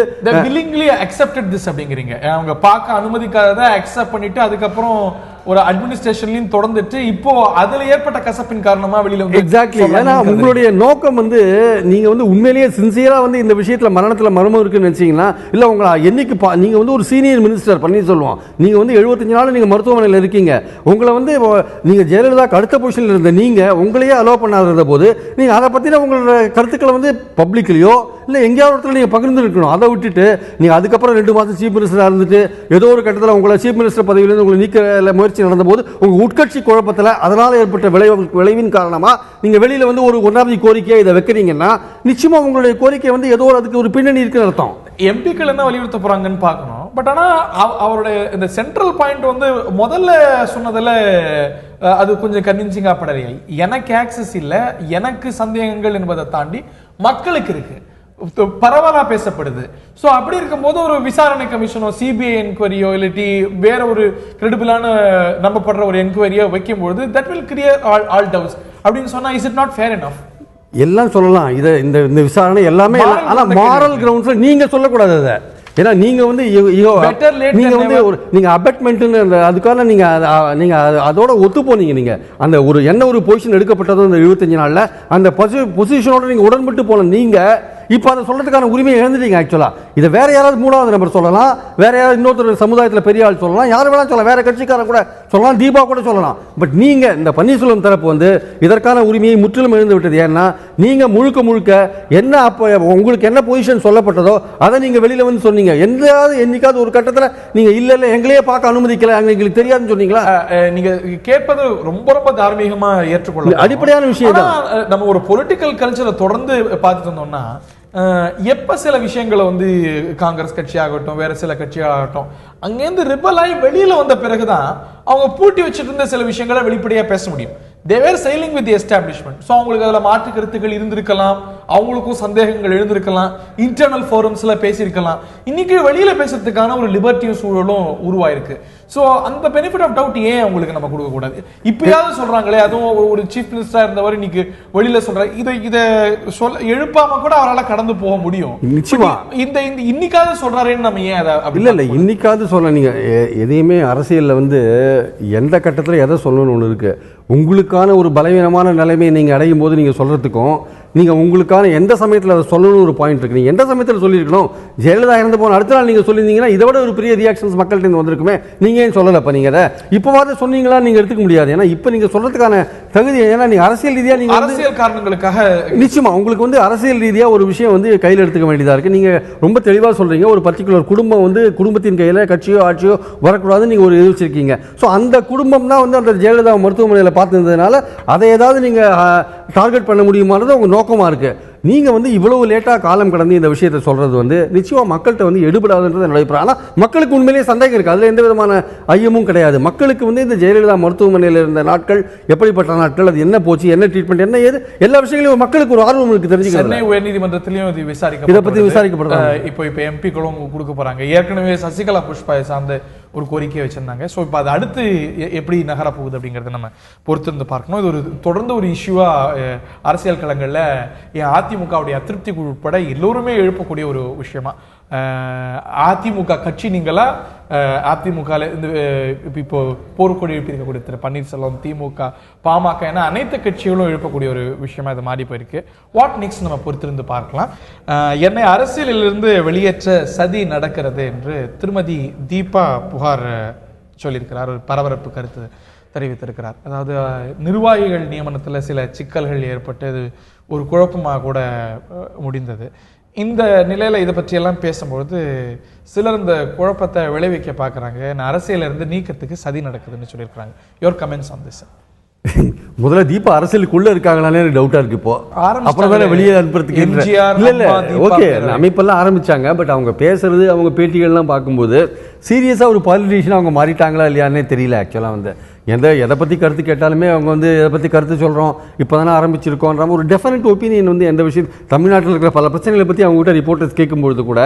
willingly accepted this அப்படிங்கிறீங்க. அவங்க பார்க்க அனுமதிக்காதத அக்செப்ட் பண்ணிட்டு அதுக்கப்புறம் ஒரு அட்மினிஸ்ட்ரேஷன்லயும் தொடர்ந்துட்டு இப்போ அதுல ஏற்பட்ட கசப்பின் காரணமா வெளியில எக்ஸாக்ட்லி. ஏன்னா உங்களுடைய நோக்கம் நீங்க உண்மையிலேயே சின்சியரா இந்த விஷயத்துல மரணத்துல மர்மம் இருக்குன்னு நினைச்சீங்கன்னா இல்ல உங்களை என்னைக்கு நீங்க ஒரு சீனியர் மினிஸ்டர் பன்னீர்செல்வம், நீங்க 75 நாள் நீங்க மருத்துவமனையில் இருக்கீங்க. உங்களை நீங்க ஜெயலலிதாக்கு அடுத்த பொசிஷன்ல இருந்த நீங்க உங்களையே அலோவ் பண்ணாத போது நீங்க அதை பத்தின உங்களோட கருத்துக்களை பப்ளிக்லயோ இல்ல எங்கேயாவது இடத்துல நீங்க பகிர்ந்து இருக்கணும். அதை விட்டுட்டு நீங்க அதுக்கப்புறம் 2 மாதம் சீஃப் மினிஸ்டரா இருந்துட்டு ஏதோ ஒரு கட்டத்தில் உங்களை சீஃப் மினிஸ்டர் பதவியிலிருந்து உங்களை நீக்க முயற்சி நடந்த போது உங்க உட்கட்சி குழப்பத்தில் அதனால ஏற்பட்ட விளைவின் காரணமா நீங்க வெளியில ஒரு ஒன்றாவது கோரிக்கையை இதை வைக்கிறீங்கன்னா நிச்சயமா உங்களுடைய கோரிக்கை ஏதோ அதுக்கு ஒரு பின்னணி இருக்குன்னு அர்த்தம். எம்பிக்கள் என்ன வலியுறுத்த போறாங்கன்னு பார்க்கணும். பட் ஆனா அவருடைய இந்த சென்ட்ரல் பாயிண்ட் முதல்ல சொன்னதுல அது கொஞ்சம் கன்வின்சிங்கா படலையா? எனக்கு ஆக்சஸ் இல்ல, எனக்கு சந்தேகங்கள் என்பதை தாண்டி மக்களுக்கு இருக்கு, பரவலா பேசப்படுது. சோ அப்படி இருக்கும்போது ஒரு விசாரணை கமிஷனோ சிபிஐ என்கொயரியோ இல்லாட்டி வேற ஒரு கிரெடிபிளான நம்பப்படுற ஒரு என்கொயரியோ வைக்கும்போது that will create all doubts அப்படின்னு சொன்னா is it not fair enough? எல்லாம் சொல்லலாம். இந்த விசாரணை எல்லாமே, ஆனா மாரல் கிரவுண்ட்ஸ்ல நீங்க சொல்லக்கூடாது அதை. ஏன்னா நீங்க நீங்க அபெட்மெண்ட் அதுக்கான நீங்க அதோட ஒத்து போனீங்க. நீங்க அந்த ஒரு பொசிஷன் எடுக்கப்பட்டதோ அந்த 75 நாள்ல அந்த பொசிஷனோட நீங்க உடன்பட்டு போன நீங்க இப்போ அதை சொல்றதுக்கான உரிமையை இழந்துட்டீங்க. ஆக்சுவலா இதை வேற யாராவது 3வது நபர் சொல்லலாம், வேற யாராவது இன்னொருத்தர் சமுதாயத்தில் பெரிய ஆள் சொல்லலாம், யார் வேணாலும் சொல்லலாம், வேற கட்சிக்காரன் கூட சொல்லலாம், தீபா கூட சொல்லலாம். பட் நீங்க இந்த பன்னீர்செல்வம் தரப்பு இதற்கான உரிமையை முற்றிலும் இழந்து விட்டது. ஏன்னா நீங்க முழுக்க என்ன அப்ப உங்களுக்கு என்ன பொசிஷன் சொல்லப்பட்டதோ அதை நீங்க வெளியில சொன்னீங்க. என்னைக்காவது ஒரு கட்டத்தில் நீங்க இல்ல எங்களையே பார்க்க அனுமதிக்கல, எங்களுக்கு தெரியாதுன்னு சொன்னீங்களா? நீங்க கேட்பது ரொம்ப ரொம்ப தார்மீகமா ஏற்றுக்கொள்ள அடிப்படையான விஷயம் தான். நம்ம ஒரு பொலிட்டிக்கல் கல்ச்சரை தொடர்ந்து பார்த்துட்டு இருந்தோம்னா எப்ப சில விஷயங்களை காங்கிரஸ் கட்சி ஆகட்டும் வேற சில கட்சி ஆகட்டும் அங்கேருந்து ரிபல் ஆகி வெளியில வந்த பிறகுதான் அவங்க பூட்டி வச்சுட்டு இருந்த சில விஷயங்களை வெளிப்படையா பேச முடியும். they were sailing with the establishment. So அவங்களுக்கு அதில் மாற்று கருத்துக்கள் இருந்திருக்கலாம், அவங்களுக்கும் சந்தேகங்கள் எழுந்திருக்கலாம், இன்டர்னல் ஃபோரம்ஸ்ல பேசியிருக்கலாம். இன்னைக்கு வெளியில பேசுறதுக்கான ஒரு லிபர்ட்டியும் சூழலும் உருவாயிருக்கு. ஸோ அந்த பெனிஃபிட் ஆஃப் டவுட் ஏன் அவங்களுக்கு நம்ம கொடுக்க கூடாது? இப்பயாவது சொல்றாங்களே, அதுவும் ஒரு சீஃப் மினிஸ்டரா இருந்தவர் இன்னைக்கு வெளியில சொல்றாரு, இதை சொல்ல எழுப்பாம கூட அவரால் கடந்து போக முடியும். நிச்சயமா இந்த இன்னைக்காவது சொல்றாருன்னு நம்ம ஏன் அதை இல்ல இன்னைக்காவது சொல்ல. நீங்க எதையுமே அரசியல்ல எந்த கட்டத்தில் எதை சொல்லணும்னு ஒன்று இருக்கு. உங்களுக்கான ஒரு பலவீனமான நிலைமையை நீங்கள் அடையும் போது நீங்கள் சொல்கிறதுக்கும் நீங்கள் உங்களுக்கான எந்த சமயத்தில் அதை சொல்லணும்னு ஒரு பாயிண்ட் இருக்குது. நீங்கள் எந்த சமயத்தில் சொல்லியிருக்கணும்? ஜெயலலிதா இறந்து போன அடுத்த நாள் நீங்கள் சொல்லியிருந்தீங்கன்னா இதை விட ஒரு பெரிய ரியாக்ஷன்ஸ் மக்கள்கிட்ட வந்திருக்குமே. நீங்கள் ஏன் சொல்லலை? இப்போ நீங்கள் அதை இப்போவாது சொன்னீங்களா நீங்கள் எடுத்துக்க முடியாது. ஏன்னா இப்போ நீங்கள் சொல்கிறதுக்கான தகுதி, ஏன்னா நீங்கள் அரசியல் ரீதியாக நீங்கள் அரசியல் காரணங்களுக்காக நிச்சயமா உங்களுக்கு வந்து அரசியல் ரீதியாக ஒரு விஷயம் வந்து கையில் எடுத்துக்க வேண்டியதாக இருக்குது. நீங்கள் ரொம்ப தெளிவாக சொல்கிறீங்க, ஒரு பர்டிகுலர் குடும்பம் வந்து குடும்பத்தின் கையில் கட்சியோ ஆட்சியோ வரக்கூடாதுன்னு நீங்கள் ஒரு இது வச்சிருக்கீங்க. ஸோ அந்த குடும்பம் தான் வந்து அந்த ஜெயலலிதா மருத்துவமனையில் பார்த்துருந்ததுனால அதை ஏதாவது நீங்கள் டார்கெட் பண்ண முடியுமானது உங்கள் நோக்கமாக இருக்குது. நீங்கள் வந்து இவ்வளவு லேட்டாக காலம் கடந்து இந்த விஷயத்தை சொல்கிறது வந்து நிச்சயமாக மக்கள்கிட்ட வந்து எடுபடாதுன்றது என்னோட அபிப்பிராயம். ஆனால் மக்களுக்கு உண்மையிலேயே சந்தேகம் இருக்குது, அதில் எந்த விதமான ஐயமும் கிடையாது. மக்களுக்கு வந்து இந்த ஜெயலலிதா மருத்துவமனையில் இருந்த நாட்கள் எப்படிப்பட்ட நாட்கள், அது என்ன போச்சு, என்ன ட்ரீட்மெண்ட், என்ன ஏது, எல்லா விஷயங்களையும் மக்களுக்கு ஒரு ஆர்வம் இருக்குது தெரிஞ்சுக்கிறது. சென்னை உயர்நீதிமன்றத்திலையும் இது இதை பற்றி விசாரிக்கப்படுறாங்க. இப்போ எம்பிக்களும் கொடுக்க போகிறாங்க. ஏற்கனவே சசிகலா புஷ்பா சார்ந்த ஒரு கோரிக்கையை வச்சிருந்தாங்க. ஸோ இப்போ அது அடுத்து எப்படி நகர போகுது அப்படிங்கிறத நம்ம பொறுத்திருந்து பார்க்கணும். இது ஒரு தொடர்ந்து ஒரு இஷ்யூவாக அரசியல் களங்களில் அதிமுகவுடைய அதிருப்தி உட்பட எல்லோருமே எழுப்பக்கூடிய ஒரு விஷயமா. அதிமுக கட்சி நீங்களா, அதிமுக இப்போ போர்க்கொடி எழுப்பியிருக்கக்கூடிய திரு பன்னீர்செல்வம், திமுக, பாமக என அனைத்து கட்சிகளும் எழுப்பக்கூடிய ஒரு விஷயமா இது மாறி போயிருக்கு. வாட் நெக்ஸ்ட் நம்ம பொறுத்திருந்து பார்க்கலாம். என்னை அரசியலிலிருந்து வெளியேற்ற சதி நடக்கிறது என்று திருமதி தீபா புகார் சொல்லியிருக்கிறார். ஒரு பரபரப்பு கருத்து தெரிவித்திருக்கிறார். அதாவது நிர்வாகிகள் நியமனத்தில் சில சிக்கல்கள் ஏற்பட்டு அது ஒரு குழப்பமாக கூட முடிந்தது. இந்த நிலையில் இதை பற்றியெல்லாம் பேசும்பொழுது சிலர் இந்த குழப்பத்தை விளைவிக்க பார்க்குறாங்க. அரசியலிருந்து நீக்கத்துக்கு சதி நடக்குதுன்னு சொல்லியிருக்கிறாங்க. Your comments on this? முதல்ல தீபா அரசியலுக்குள்ள இருக்காங்களானே எனக்கு டவுட்டா இருக்கு. இப்போ அப்புறம் தானே வெளியே அனுப்புறதுக்கு இல்ல ஓகே அமைப்பெல்லாம் ஆரம்பிச்சாங்க. பட் அவங்க பேசுறது, அவங்க பேட்டிகள்லாம் பார்க்கும்போது சீரியஸா ஒரு பாலிட்டிஷியன் அவங்க மாறிட்டாங்களா இல்லையானே தெரியல. ஆக்சுவலா வந்து எதை பற்றி கருத்து கேட்டாலுமே அவங்க வந்து எதை பற்றி கருத்து சொல்கிறோம், இப்போ தானே ஆரம்பிச்சிருக்கோன்ற ஒரு டெஃபினட் ஒப்பீனியன் வந்து எந்த விஷயம் தமிழ்நாட்டில் இருக்கிற பல பிரச்சனைகளை பற்றி அவங்ககிட்ட ரிப்போர்ட்டர்ஸ் கேட்கும்பொழுது கூட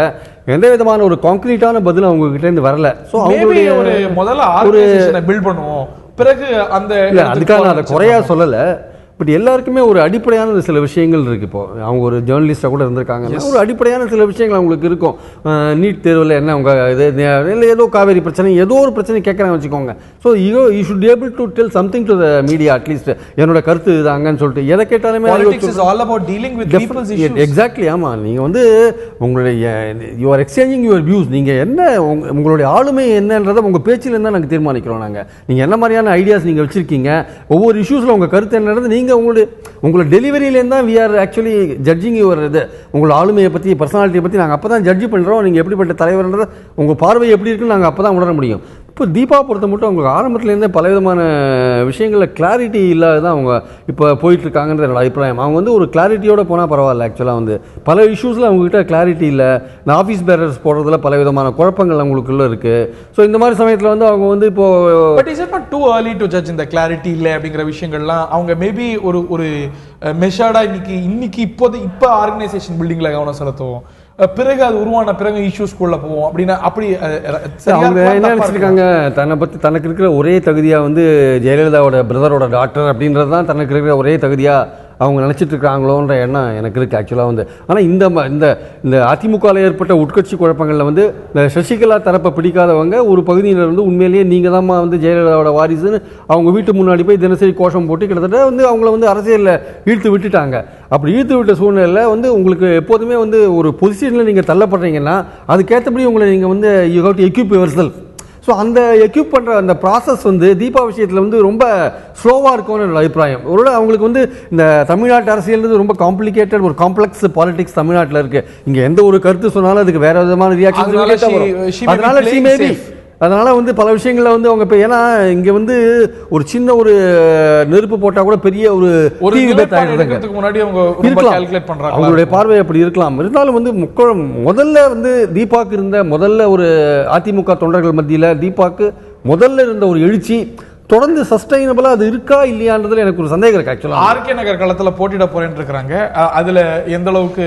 எந்த விதமான ஒரு கான்க்ரீட்டான பதில் அவங்ககிட்டேருந்து வரல. ஸோ அவங்களுடைய ஒரு முதல்ல பில்ட் பண்ணுவோம், பிறகு அந்த அதுக்காக நான் அதை குறையா சொல்லலை. பட் எல்லாருக்குமே ஒரு அடிப்படையான சில விஷயங்கள் இருக்குது. இப்போ அவங்க ஒரு ஜேர்னலிஸ்டாக கூட இருந்திருக்காங்கன்னா ஒரு அடிப்படையான சில விஷயங்கள் அவங்களுக்கு இருக்கும். நீட் தேர்வில் என்ன அவங்க இது இல்லை ஏதோ காவேரி பிரச்சனை ஏதோ ஒரு பிரச்சனை கேட்குறாங்க வச்சுக்கோங்க. So you should able to tell something to the media. At least என்னோட கருத்து இதாங்கன்னு சொல்லிட்டு எதை கேட்டாலுமே எக்ஸாக்ட்லி. ஆமாம், நீங்கள் வந்து உங்களுடைய you are exchanging your views. நீங்கள் என்ன உங்களுடைய ஆளுமை என்னன்றதை உங்கள் பேச்சில் இருந்தால் நாங்கள் தீர்மானிக்கிறோம். நீங்கள் என்ன மாதிரியான ஐடியாஸ் நீங்கள் வச்சுருக்கீங்க, ஒவ்வொரு இஷ்யூஸில் உங்கள் கருத்து என்னன்றது நீங்கள் உங்களோட டெலிவரியிலேருந்து தான் we are actually judging your இது. உங்களோட ஆளுமையை பற்றி, பர்சனாலிட்டியை பற்றி நாங்கள் அப்போ தான் ஜட்ஜ் பண்ணுறோம். நீங்கள் எப்படிப்பட்ட தலைவர்ன்றதை உங்கள் பார்வை எப்படி இருக்குன்னு நாங்கள் அப்போ தான் உணர முடியும். இப்போ தீபா பொறுத்த மட்டும் அவங்களுக்கு ஆரம்பத்துலேருந்தே பலவிதமான விஷயங்களில் கிளாரிட்டி இல்லாத தான் அவங்க இப்போ போயிட்டுருக்காங்கன்ற என்னோட அபிப்பிராயம். அவங்க வந்து ஒரு கிளாரிட்டியோடு போனால் பரவாயில்ல. ஆக்சுவலாக வந்து பல இஷ்யூஸில் அவங்ககிட்ட கிளாரிட்டி இல்லை. இந்த ஆஃபீஸ் பேரர்ஸ் போடுறதுல பலவிதமான குழப்பங்கள் அவங்களுக்குள்ள இருக்குது. ஸோ இந்த மாதிரி சமயத்தில் வந்து அவங்க வந்து இப்போ but is it not too early to judge இந்த கிளாரிட்டி இல்லை அப்படிங்கிற விஷயங்கள்லாம் அவங்க மேபி ஒரு மெஷர்டாக இன்னைக்கு இப்போ ஆர்கனைசேஷன் பில்டிங்கில் கவனம் செலுத்துவோம், பிறகு அது உருவான பிறகு இஷ்யூஸ்குள்ள போவோம் அப்படின்னா அப்படி அவங்க என்ன நினைச்சிருக்காங்க, தன்னை பற்றி தனக்கு இருக்கிற ஒரே தகுதியாக வந்து ஜெயலலிதாவோட பிரதரோட டாக்டர் அப்படின்றது தான் தனக்கு இருக்கிற ஒரே தகுதியாக அவங்க நினச்சிட்டு இருக்காங்களோன்ற எண்ணம் எனக்கு இருக்குது ஆக்சுவலாக வந்து. ஆனால் இந்த அதிமுகவில் ஏற்பட்ட உட்கட்சி குழப்பங்களில் வந்து இந்த சசிகலா தரப்பை பிடிக்காதவங்க ஒரு பகுதியினர் வந்து உண்மையிலேயே நீங்கள் தான் வந்து ஜெயலலிதாவோட வாரிசுன்னு அவங்க வீட்டு முன்னாடி போய் தினசரி கோஷம் போட்டு கிட்டத்தட்ட வந்து அவங்கள வந்து அரசியலில் இழுத்து விட்டுட்டாங்க. அப்படி இழுத்து விட்ட சூழ்நிலையில் வந்து உங்களுக்கு எப்போதுமே வந்து ஒரு பொசிஷனில் நீங்கள் தள்ளப்படுறீங்கன்னா அதுக்கேற்றபடி உங்களை நீங்கள் வந்து you have to equip your self. So அந்த எக்யூப் பண்ணுற அந்த ப்ராசஸ் வந்து தீபா விஷயத்தில் வந்து ரொம்ப ஸ்லோவாக இருக்கும்னு என்னோட அபிப்பிராயம். ஒருவேளை அவங்களுக்கு வந்து இந்த தமிழ்நாட்டு அரசியல் ரொம்ப காம்ப்ளிகேட்டட் ஒரு காம்ப்ளெக்ஸ் பாலிடிக்ஸ் தமிழ்நாட்டில் இருக்குது. இங்கே எந்த ஒரு கருத்து சொன்னாலும் அதுக்கு வேற விதமான ரியாக்ஷன். அதனால அதனால் வந்து பல விஷயங்களில் வந்து அவங்க இப்போ ஏன்னா இங்கே வந்து ஒரு சின்ன ஒரு நெருப்பு போட்டால் கூட பெரிய ஒரு அவங்களுடைய பார்வை அப்படி இருக்கலாம். இருந்தாலும் வந்து முதல்ல வந்து தீபாக்கு இருந்த முதல்ல ஒரு அதிமுக தொண்டர்கள் மத்தியில் தீபாக்கு முதல்ல இருந்த ஒரு எழுச்சி தொடர்ந்து சஸ்டைனபிளா அது இருக்கா இல்லையான்றதுல எனக்கு ஒரு சந்தேகம் இருக்கு. ஆக்சுவலா ஆர்கே நகர் களத்துல போட்டிட போறேன்னு இருக்காங்க. அதுல எந்த அளவுக்கு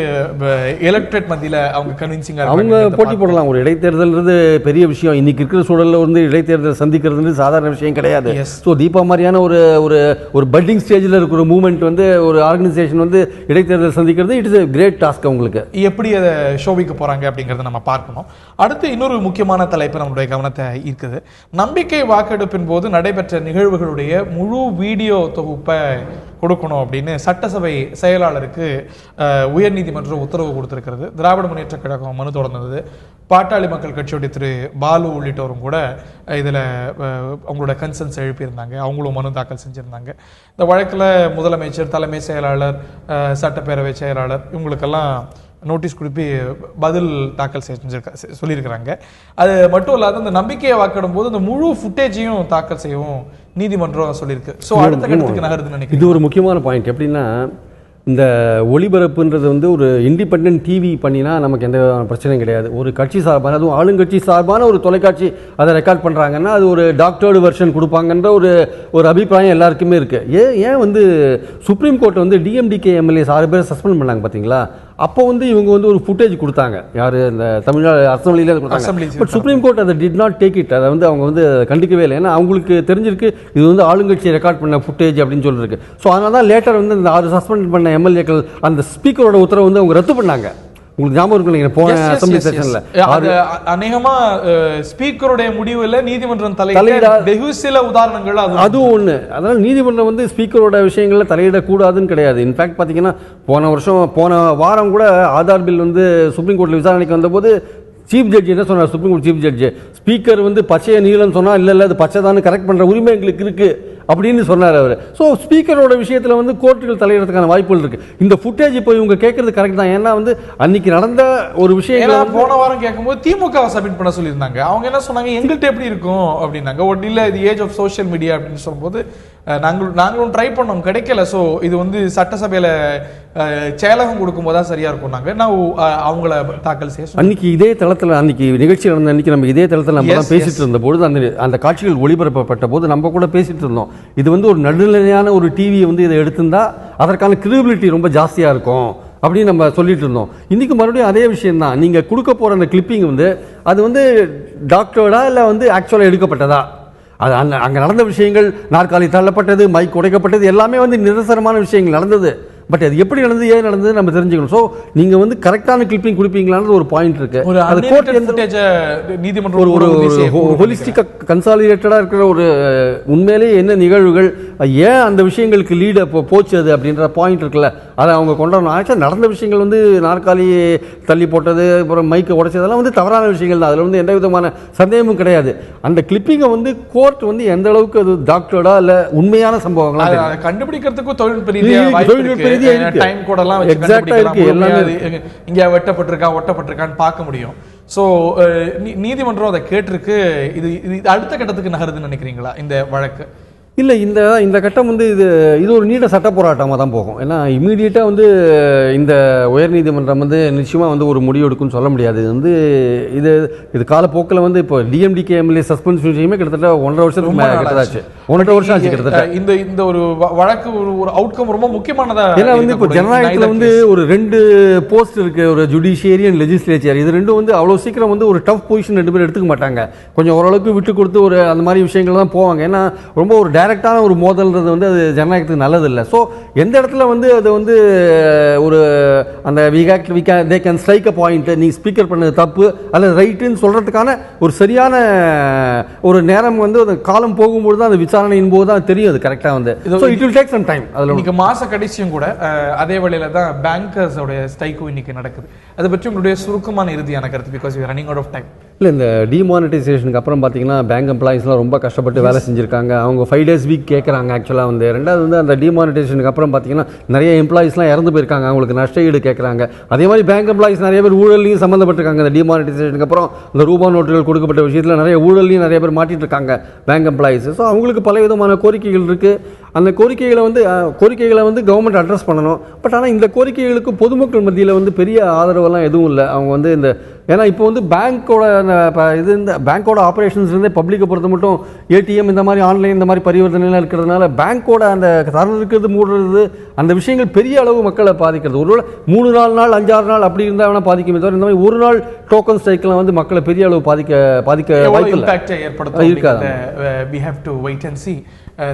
எலக்டரேட் மத்தியில அவங்க கன்வின்சிங்கா அவங்க போட்டி போடலாம். ஒரு இடைத்தேர்தல்ன்றது பெரிய விஷயம். இன்னைக்கு இருக்கிற சூழல்ல வந்து இடைத்தேர்தல் சந்திக்கிறது சாதாரண விஷயம் கிடையாது. ஸோ தீபா மாதிரியான ஒரு பட்டிங் ஸ்டேஜில் இருக்கிற மூவ்மெண்ட் வந்து ஒரு ஆர்கனைசேஷன் வந்து இடைத்தேர்தல் சந்திக்கிறது it is a great task. அவங்களுக்கு எப்படி அதை ஷோபிக்க போறாங்க அப்படிங்கறத நம்ம பார்க்கணும். அடுத்து இன்னொரு முக்கியமான தலைப்பு நம்மளுடைய கவனத்தை ஈர்க்குது. நம்பிக்கை வாக்கெடுப்பின் போது நடைபெற்ற நடைபெற்ற நிகழ்வுகளுடைய முழு வீடியோ தொகுப்பை கொடுக்கணும் அப்படின்னு சட்டசபை செயலாளருக்கு உயர்நீதிமன்றம் உத்தரவு கொடுத்திருக்கிறது. திராவிட முன்னேற்ற கழகம் மனு தொடர்ந்தது. பாட்டாளி மக்கள் கட்சியுடைய திரு பாலு உள்ளிட்டவரும் கூட இதில் அவங்களோட கன்சர்ன்ஸ் எழுப்பியிருந்தாங்க. அவங்களும் மனு தாக்கல் செஞ்சுருந்தாங்க. இந்த வழக்கில் முதலமைச்சர், தலைமை செயலாளர், சட்டப்பேரவை செயலாளர் இவங்களுக்கெல்லாம் நோட்டீஸ் கொடுப்பி பதில் தாக்கல் சொல்லியிருக்கிறாங்க. அது மட்டும் இல்லாத இந்த நம்பிக்கையை வாக்கிடும் போது இந்த முழு ஃபுட்டேஜையும் தாக்கல் செய்யவும் நீதிமன்றம் சொல்லியிருக்கு. ஸோ அடுத்த கட்டத்துக்கு நகருதுன்னு நினைக்கிறேன். இது ஒரு முக்கியமான பாயிண்ட். எப்படின்னா, இந்த ஒளிபரப்புன்றது வந்து ஒரு இண்டிபெண்டன்ட் டிவி பண்ணினா நமக்கு எந்த பிரச்சனையும் கிடையாது. ஒரு கட்சி சார்பான, அதுவும் ஆளுங்கட்சி சார்பான ஒரு தொலைக்காட்சி அதை ரெக்கார்ட் பண்ணுறாங்கன்னா அது ஒரு டாக்டர்டு வெர்ஷன் கொடுப்பாங்கன்ற ஒரு அபிப்பிராயம் எல்லாருக்குமே இருக்குது. ஏன் வந்து சுப்ரீம் கோர்ட் வந்து டிஎம்டிகே எம்எல்ஏ 6 பேர் சஸ்பெண்ட் பண்ணாங்க பார்த்தீங்களா? அப்போ வந்து இவங்க வந்து ஒரு ஃபுட்டேஜ் கொடுத்தாங்க. யார்? இந்த தமிழ்நாடு அசம்பிளியில் கொடுத்தாங்க. பட் சுப்ரீம் கோர்ட் அதை டிட் நாட் டேக் இட். அதை வந்து அவங்க வந்து கண்டிக்கவே இல்லை. ஏன்னா அவங்களுக்கு தெரிஞ்சிருக்கு இது வந்து ஆளுங்கட்சி ரெக்கார்ட் பண்ண ஃபுட்டேஜ் அப்படின்னு சொல்லிருக்கு. ஸோ அதனால தான் லேட்டர் வந்து இந்த 6 சஸ்பெண்ட் பண்ண எம்எல்ஏக்கள் அந்த ஸ்பீக்கரோட உத்தரவு வந்து அவங்க ரத்து பண்ணாங்க. உங்களுக்கு ஞாபகம் இருக்கு நீங்க போன அசெம்பிளி செஷன்ல அநேகமா ஸ்பீக்கருடைய முடிவுல நீதிமன்றம் தலையிட வெகு சில உதாரணங்கள் அதுவும் ஒண்ணு. அதனால நீதிமன்றம் வந்து ஸ்பீக்கரோட விஷயங்கள்ல தலையிடக்கூடாதுன்னு கிடையாது. இன்ஃபேக்ட் பாத்தீங்கன்னா போன வாரம் கூட ஆதார் பில் வந்து சுப்ரீம் கோர்ட்ல விசாரணைக்கு வந்தபோது சீஃப் ஜட்ஜி என்ன சொன்னார்? சுப்ரீம் கோர்ட் சீஃப் ஜட்ஜி ஸ்பீக்கர் வந்து பச்சைய நீளம் சொன்னா இல்ல அது பச்சை தான் கரெக்ட் பண்ற உரிமை எங்களுக்கு இருக்கு அப்படின்னு சொன்னார் அவர். ஸோ ஸ்பீக்கரோட விஷயத்தில் வந்து கோர்ட்டுகள் தலையிடறதுக்கான வாய்ப்புகள் இருக்கு. இந்த ஃபுட்டேஜ் இப்போ இவங்க கேட்கறது கரெக்ட் தான். ஏன்னா வந்து அன்னைக்கு நடந்த ஒரு விஷயம் போன வாரம் கேட்கும்போது திமுக சப்மிட் பண்ண சொல்லியிருந்தாங்க. அவங்க என்ன சொன்னாங்க, எங்கள்கிட்ட எப்படி இருக்கும் அப்படின்னாங்க. ஒன்றும் இல்லை, இது ஏஜ் ஆஃப் சோஷியல் மீடியா அப்படின்னு சொல்லும்போது நாங்களும் ட்ரை பண்ணோம், கிடைக்கல. ஸோ இது வந்து சட்டசபையில் செயலகம் கொடுக்கும்போது தான் சரியா இருக்கும். நான் அவங்கள தாக்கல் செய்ய அன்னைக்கு இதே தளத்தில் அன்னைக்கு நிகழ்ச்சி நடந்த அன்னைக்கு நம்ம இதே தளத்தில் நம்ம தான் பேசிட்டு இருந்த பொழுது அந்த காட்சிகள் ஒளிபரப்பப்பட்ட போது நம்ம கூட பேசிட்டு இருந்தோம். இது வந்து ஒரு நடுநிலையான ஒரு டிவியை வந்து இதை எடுத்திருந்தா அதற்கான கிரெடிபிலிட்டி ரொம்ப ஜாஸ்தியா இருக்கும் அப்படின்னு நம்ம சொல்லிட்டு இருந்தோம். இன்னைக்கு மறுபடியும் அதே விஷயம் தான். நீங்க கொடுக்க போற அந்த கிளிப்பிங் வந்து அது வந்து டாக்டரோடா இல்லை வந்து ஆக்சுவலாக எடுக்கப்பட்டதா? அது அங்கே நடந்த விஷயங்கள், நாற்காலி தள்ளப்பட்டது, மைக் உடைக்கப்பட்டது, எல்லாமே வந்து நிதர்சனமான விஷயங்கள் நடந்தது. பட் அது எப்படி நடந்தது, ஏன் நடந்தது நம்ம தெரிஞ்சுக்கணும். ஸோ நீங்க வந்து கரெக்டான கிளிப்பிங் கொடுப்பீங்களான்னு ஒரு பாயிண்ட் இருக்கு. அது கோர்ட் நீதிமன்றம் ஒரு ஹோலிஸ்டிக்கா கன்சாலிடேட்டடா இருக்கிற ஒரு உண்மையிலேயே என்ன நிகழ்வுகள், ஏன் அந்த விஷயங்களுக்கு லீட போச்சு அது அப்படின்ற பாயிண்ட் இருக்குல்ல, அதை அவங்க கொண்டு வரணும். ஆக்சுவலாக நடந்த விஷயங்கள் வந்து நாற்காலி தள்ளி போட்டது, அப்புறம் மைக்கை உடைச்சதெல்லாம் வந்து தவறான விஷயங்கள் தான். அதில் வந்து எந்த விதமான சந்தேகமும் கிடையாது. அந்த கிளிப்பிங்கை வந்து கோர்ட் வந்து எந்த அளவுக்கு அது டாக்டர்டா இல்லை உண்மையான சம்பவங்களா கண்டுபிடிக்கிறதுக்கு தொழில்நுட்ப டைம் கோடெல்லாம் இங்க ஒட்டப்பட்டிருக்கான்னு பார்க்க முடியும். சோ நீதிமன்றம் அதை கேட்டிருக்கு. இது அடுத்த கட்டத்துக்கு நகருதுன்னு நினைக்கிறீங்களா இந்த வழக்கு? இல்லை, இந்த கட்டம் வந்து இது ஒரு நீண்ட சட்ட போராட்டமாக தான் போகும். ஏன்னா இமீடியட்டாக வந்து இந்த உயர்நீதிமன்றம் வந்து நிச்சயமாக வந்து ஒரு முடிவு எடுக்குன்னு சொல்ல முடியாது. இது காலப்போக்கில் வந்து இப்போ டிஎம்டிகே எம்எல்ஏ சஸ்பென்ஸ் விஷயமே கிட்டத்தட்ட 1.5 வருஷத்துக்கு 1.5 வருஷம் ஆச்சு கிட்டத்தட்ட. இந்த ஒரு வழக்கு ஒரு அவுட்கம் ரொம்ப முக்கியமானதா. ஏன்னா வந்து இப்போ ஜனநாயகத்தில் வந்து ஒரு 2 போஸ்ட் இருக்கு, ஒரு ஜுடிஷியரி அண்ட் லெஜிஸ்லேச்சர். இது ரெண்டும் வந்து அவ்வளோ சீக்கிரம் வந்து ஒரு டஃப் பொசிஷன் 2 பேர் எடுத்துக்க மாட்டாங்க. கொஞ்சம் ஓரளவுக்கு விட்டு கொடுத்து ஒரு அந்த மாதிரி விஷயங்கள் தான் போவாங்க. ஏன்னா ரொம்ப ஒரு டைரக்டான ஒரு மோதல்ன்றது வந்து அது ஜனநாயகத்துக்கு நல்லதில்லை. ஸோ எந்த இடத்துல வந்து அது வந்து ஒரு அந்த they can strike a point, நீ ஸ்பீக்கர் பண்ணது தப்பு அல்லது ரைட்டுன்னு சொல்றதுக்கான ஒரு சரியான ஒரு நேரம் வந்து அந்த காலம் போகும்போது தான் அந்த விசாரணையின் போது தான் தெரியும் அது கரெக்டாக வந்து. So it will take some time. அதில் இன்னைக்கு மாச கடைசியும் கூட அதே வேளையில தான் பேங்கர்ஸோட ஸ்ட்ரைக்கும் இன்னைக்கு நடக்குது. அதை பற்றி உங்களுடைய சுருக்கமான இறுதியான கருத்து, because you running out of time. இல்லை, இந்த டிமானிட்டைசேஷனுக்கு அப்புறம் பார்த்தீங்கன்னா பேங்க் எம்ப்ளாயிஸ்லாம் ரொம்ப கஷ்டப்பட்டு வேலை செஞ்சுருக்காங்க. அவங்க 5 days வீக் கேட்குறாங்க ஆக்சுவலாக வந்து. ரெண்டாவது வந்து அந்த டிமானிட்டைசேஷனுக்கு அப்புறம் பார்த்தீங்கன்னா நிறைய எம்ப்ளாயிஸ்லாம் இறந்து போயிருக்காங்க, அவங்களுக்கு நஷ்ட ஈடு கேட்குறாங்க. அதே மாதிரி பேங்க் எம்ப்ளாயிஸ் நிறைய பேர் ஊழலையும் சம்மந்தப்பட்டிருக்காங்க. இந்த டிமானிட்டைசேஷனுக்கு அப்புறம் இந்த ரூபா நோட்டுகள் கொடுக்கப்பட்ட விஷயத்தில் நிறைய ஊழலையும் நிறைய பேர் மாட்டிட்டு இருக்காங்க பேங்க் எம்ப்ளாயிஸ். ஸோ அவங்களுக்கு பல விதமான கோரிக்கைகள் இருக்குது. அந்த கோரிக்கைகளை வந்து கவர்மெண்ட் அட்ரஸ் பண்ணணும். பட் ஆனால் இந்த கோரிக்கைகளுக்கு பொதுமக்கள் மத்தியில் வந்து பெரிய ஆதரவெல்லாம் எதுவும் இல்லை. அவங்க வந்து ஏன்னா இப்போ வந்து பேங்கோட ஆப்ரேஷன்ஸ் இருந்தே பப்ளிக்கை பொறுத்த மட்டும் ஏடிஎம் இந்த மாதிரி ஆன்லைன் இந்த மாதிரி பரிவர்த்தனைலாம் இருக்கிறதுனால பேங்கோட அந்த தரம் இருக்கிறது மூடுறது அந்த விஷயங்கள் பெரிய அளவு மக்களை பாதிக்கிறது. ஒருவேளை 3-4 நாள் 5-6 நாள் அப்படி இருந்தால் வேணால் பாதிக்குமே தவிர இந்த மாதிரி ஒரு நாள் டோக்கன் ஸ்ட்ரைக்லாம் வந்து மக்களை பெரிய அளவு பாதிக்க வாய்ப்பு இருக்காது.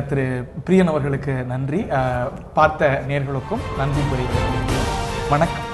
திரு பிரியன் அவர்களுக்கு நன்றி, பார்த்த நேயர்களுக்கும் நன்றி கூறுகிறேன். வணக்கம்.